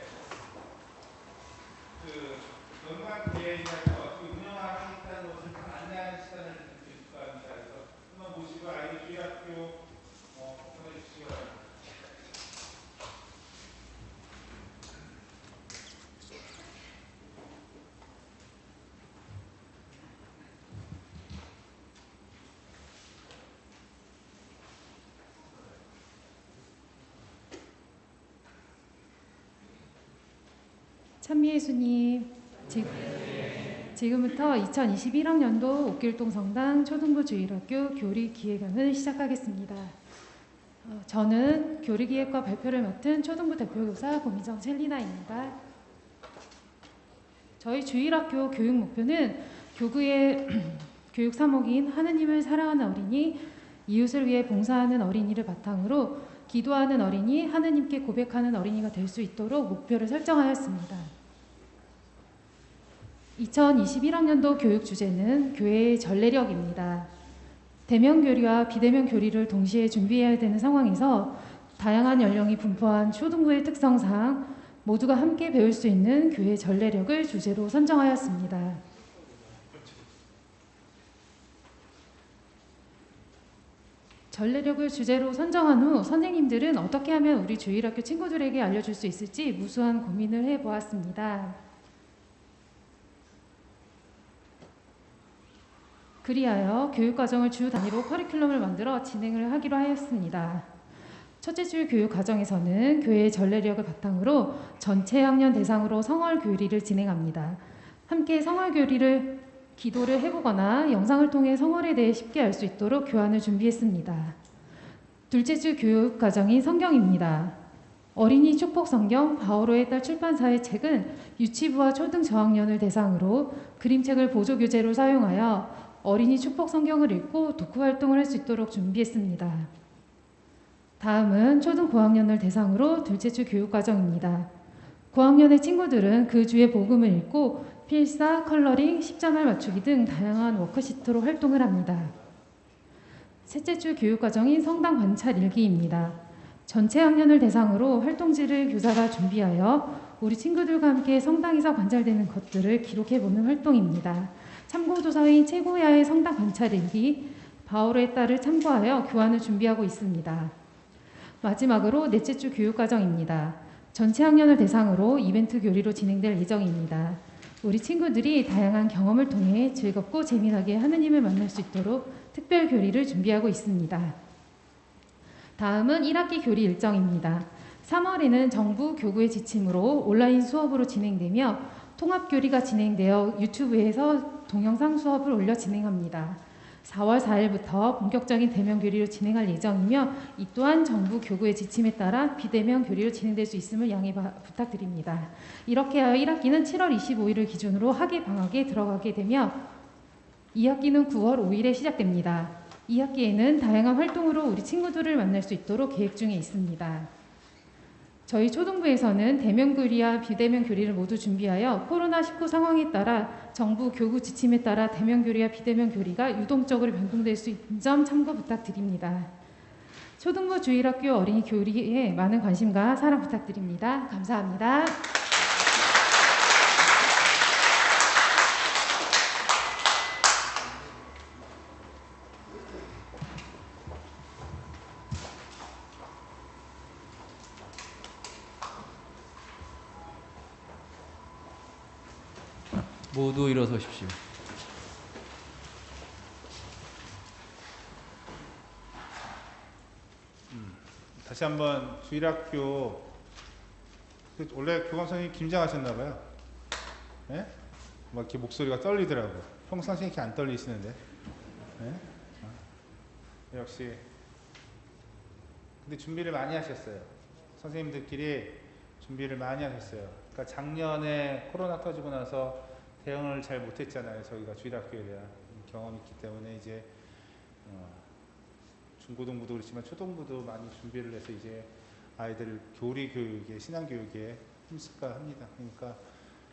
연간 계획이나 어떻게 운영하겠다는 것을 좀 안내하는 시간을 드릴까 합니다. 그래서 한번 보시고 아이들 주일학교 보내주시기 바랍니다. 찬미예수님, 지금부터 2021학년도 옥길동 성당 초등부 주일학교 교리 기획안을 시작하겠습니다. 저는 교리 기획과 발표를 맡은 초등부 대표교사 고민정 첼리나입니다. 저희 주일학교 교육 목표는 교구의 교육 사목인 하느님을 사랑하는 어린이, 이웃을 위해 봉사하는 어린이를 바탕으로 기도하는 어린이, 하느님께 고백하는 어린이가 될 수 있도록 목표를 설정하였습니다. 2021학년도 교육 주제는 교회의 전례력입니다. 대면 교리와 비대면 교리를 동시에 준비해야 되는 상황에서 다양한 연령이 분포한 초등부의 특성상 모두가 함께 배울 수 있는 교회 전례력을 주제로 선정하였습니다. 전례력을 주제로 선정한 후 선생님들은 어떻게 하면 우리 주일학교 친구들에게 알려줄 수 있을지 무수한 고민을 해보았습니다. 그리하여 교육과정을 주 단위로 커리큘럼을 만들어 진행을 하기로 하였습니다. 첫째 주 교육과정에서는 교회의 전례력을 바탕으로 전체 학년 대상으로 성월교리를 진행합니다. 함께 성월교리를 기도를 해보거나 영상을 통해 성월에 대해 쉽게 알 수 있도록 교환을 준비했습니다. 둘째 주 교육과정인 성경입니다. 어린이 축복 성경 바오로의 딸 출판사의 책은 유치부와 초등 저학년을 대상으로 그림책을 보조 교재로 사용하여 어린이 축복 성경을 읽고 독후 활동을 할 수 있도록 준비했습니다. 다음은 초등 고학년을 대상으로 둘째 주 교육 과정입니다. 고학년의 친구들은 그 주의 복음을 읽고 필사, 컬러링, 십자말 맞추기 등 다양한 워크시트로 활동을 합니다. 셋째 주 교육 과정인 성당 관찰 일기입니다. 전체 학년을 대상으로 활동지를 교사가 준비하여 우리 친구들과 함께 성당에서 관찰되는 것들을 기록해보는 활동입니다. 참고도서인 최고야의 성당 관찰 일기, 바오로의 딸을 참고하여 교환을 준비하고 있습니다. 마지막으로 넷째 주 교육 과정입니다. 전체 학년을 대상으로 이벤트 교리로 진행될 예정입니다. 우리 친구들이 다양한 경험을 통해 즐겁고 재미나게 하느님을 만날 수 있도록 특별 교리를 준비하고 있습니다. 다음은 1학기 교리 일정입니다. 3월에는 정부 교구의 지침으로 온라인 수업으로 진행되며 통합 교리가 진행되어 유튜브에서 동영상 수업을 올려 진행합니다. 4월 4일부터 본격적인 대면 교리로 진행할 예정이며 이 또한 정부 교구의 지침에 따라 비대면 교리로 진행될 수 있음을 양해 부탁드립니다. 이렇게 하여 1학기는 7월 25일을 기준으로 학예 방학에 들어가게 되며 2학기는 9월 5일에 시작됩니다. 2학기에는 다양한 활동으로 우리 친구들을 만날 수 있도록 계획 중에 있습니다. 저희 초등부에서는 대면 교리와 비대면 교리를 모두 준비하여 코로나19 상황에 따라 정부 교구 지침에 따라 대면 교리와 비대면 교리가 유동적으로 변동될 수 있는 점 참고 부탁드립니다. 초등부 주일학교 어린이 교리에 많은 관심과 사랑 부탁드립니다. 감사합니다. 모두 일어서십시오. 다시 한번 주일학교 원래 교감 선생님 김장하셨나 봐요. 예? 막 이렇게 목소리가 떨리더라고. 평상시에 이렇게 안 떨리시는데. 예? 역시. 근데 준비를 많이 하셨어요. 선생님들끼리 준비를 많이 하셨어요. 그러니까 작년에 코로나 터지고 나서 대응을 잘 못했잖아요. 저희가 주일학교에 대한 경험이 있기 때문에 이제 중고등부도 그렇지만 초등부도 많이 준비를 해서 이제 아이들 교리 교육에 신앙 교육에 힘쓸까 합니다. 그러니까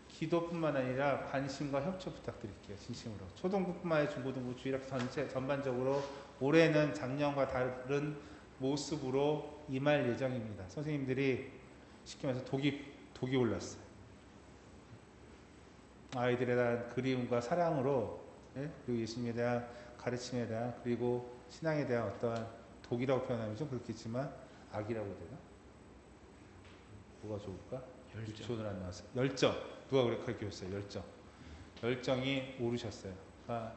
기도뿐만 아니라 관심과 협조 부탁드릴게요. 진심으로. 초등부뿐만 아니라 중고등부 주일학교 전반적으로 올해는 작년과 다른 모습으로 임할 예정입니다. 선생님들이 쉽게 말해서 독이 올랐어요. 아이들에 대한 그리움과 사랑으로, 예? 그리고 예수님에 대한 가르침에 대한, 그리고 신앙에 대한 어떠한 독이라고 표현하면 좀 그렇겠지만 악이라고 해야 되나? 뭐가 좋을까? 유치원을 안 나왔어요. 열정. 누가 그렇게 했어요? 열정이 오르셨어요.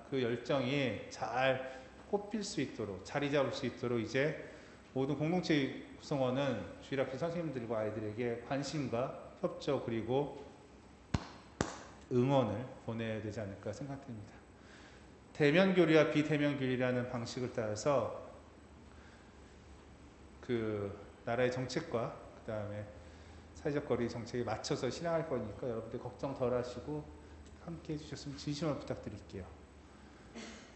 그 열정이 잘 꽃필 수 있도록, 자리 잡을 수 있도록 이제 모든 공동체 구성원은 주일학교 선생님들과 아이들에게 관심과 협조 그리고 응원을 보내야 되지 않을까 생각됩니다. 대면 교리와 비대면 교리라는 방식을 따라서 그 나라의 정책과 그 다음에 사회적 거리 정책에 맞춰서 실행할 거니까 여러분들 걱정 덜 하시고 함께 해주셨으면 진심으로 부탁드릴게요.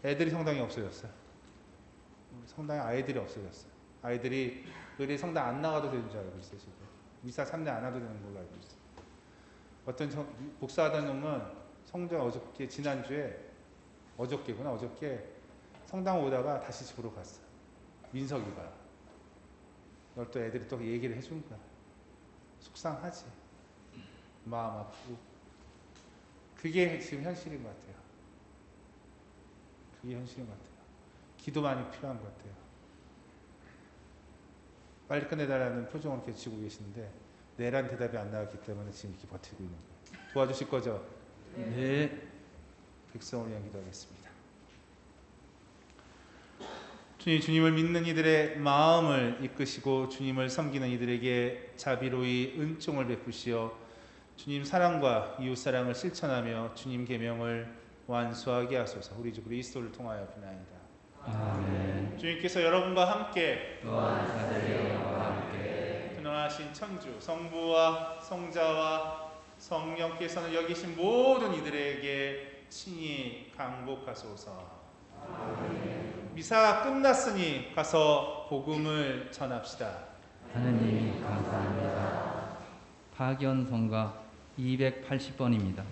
애들이 성당에 없어졌어요. 성당에 아이들이 없어졌어요. 아이들이 의뢰 성당 안 나가도 되는 줄 알고 있어요. 지금 미사 참여 안 해도 되는 걸로 알고 있어요. 어떤 복사하던 놈은 성전 어저께 성당 오다가 다시 집으로 갔어. 민석이가. 이걸 또 애들이 또 얘기를 해준 거야. 속상하지. 마음 아프고. 그게 지금 현실인 것 같아요. 그게 현실인 것 같아요. 기도 많이 필요한 것 같아요. 빨리 끝내달라는 표정을 이렇게 지고 계시는데 내란 대답이 안 나왔기 때문에 지금 이렇게 버티고 있는 거예요. 도와주실 거죠? 네. 백성을 위한 기도하겠습니다. 주님을 믿는 이들의 마음을 이끄시고 주님을 섬기는 이들에게 자비로이 은총을 베푸시어 주님 사랑과 이웃 사랑을 실천하며 주님 계명을 완수하게 하소서. 우리 주 그리스도를 통하여 비나이다. 아멘. 주님께서 여러분과 함께 또한 자들과 함께 그동안 전능하신 천주 성부와 성자와 성령께서는 여기 계신 모든 이들에게 친히 강복하소서. 미사가 끝났으니 가서 복음을 전합시다. 하느님 감사합니다. 파견 성가 280번입니다.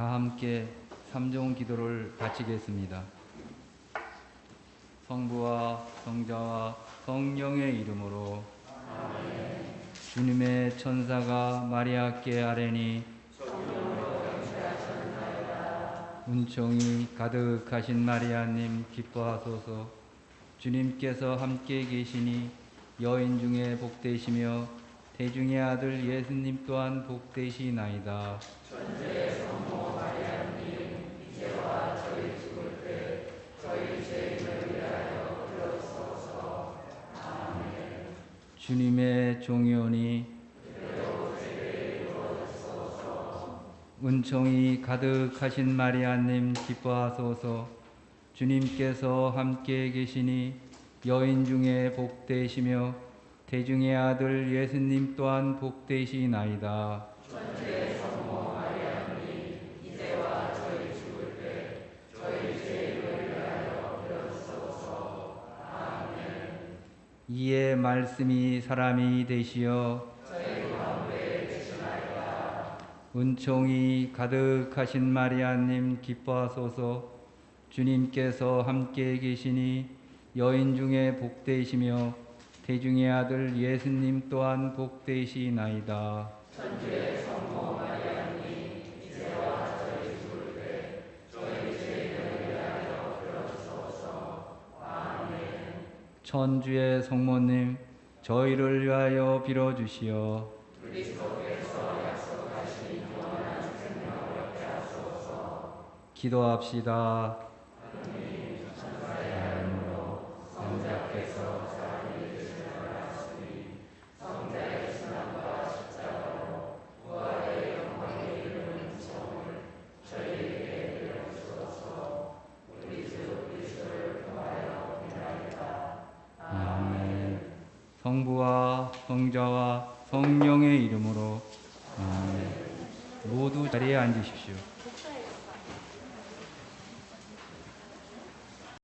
다 함께 삼종 기도를 바치겠습니다. 성부와 성자와 성령의 이름으로 주님의 천사가 마리아께 아뢰니 은총이 가득하신 마리아님 기뻐하소서. 주님께서 함께 계시니 여인 중에 복되시며 대중의 아들 예수님 또한 복되시나이다. 주님의 종이오니 은총이 가득하신 마리아님 기뻐하소서. 주님께서 함께 계시니 여인 중에 복되시며 대중의 아들 예수님 또한 복되시나이다. 이에 말씀이 사람이 되시어 은총이 가득하신 마리아님 기뻐하소서. 주님께서 함께 계시니 여인 중에 복되시며 대중의 아들 예수님 또한 복되시나이다. 천주의 성모님 저희를 위하여 빌어주시어 기도합시다. 아멘. 성부와 성자와 성령의 이름으로 아멘. 모두 자리에 앉으십시오.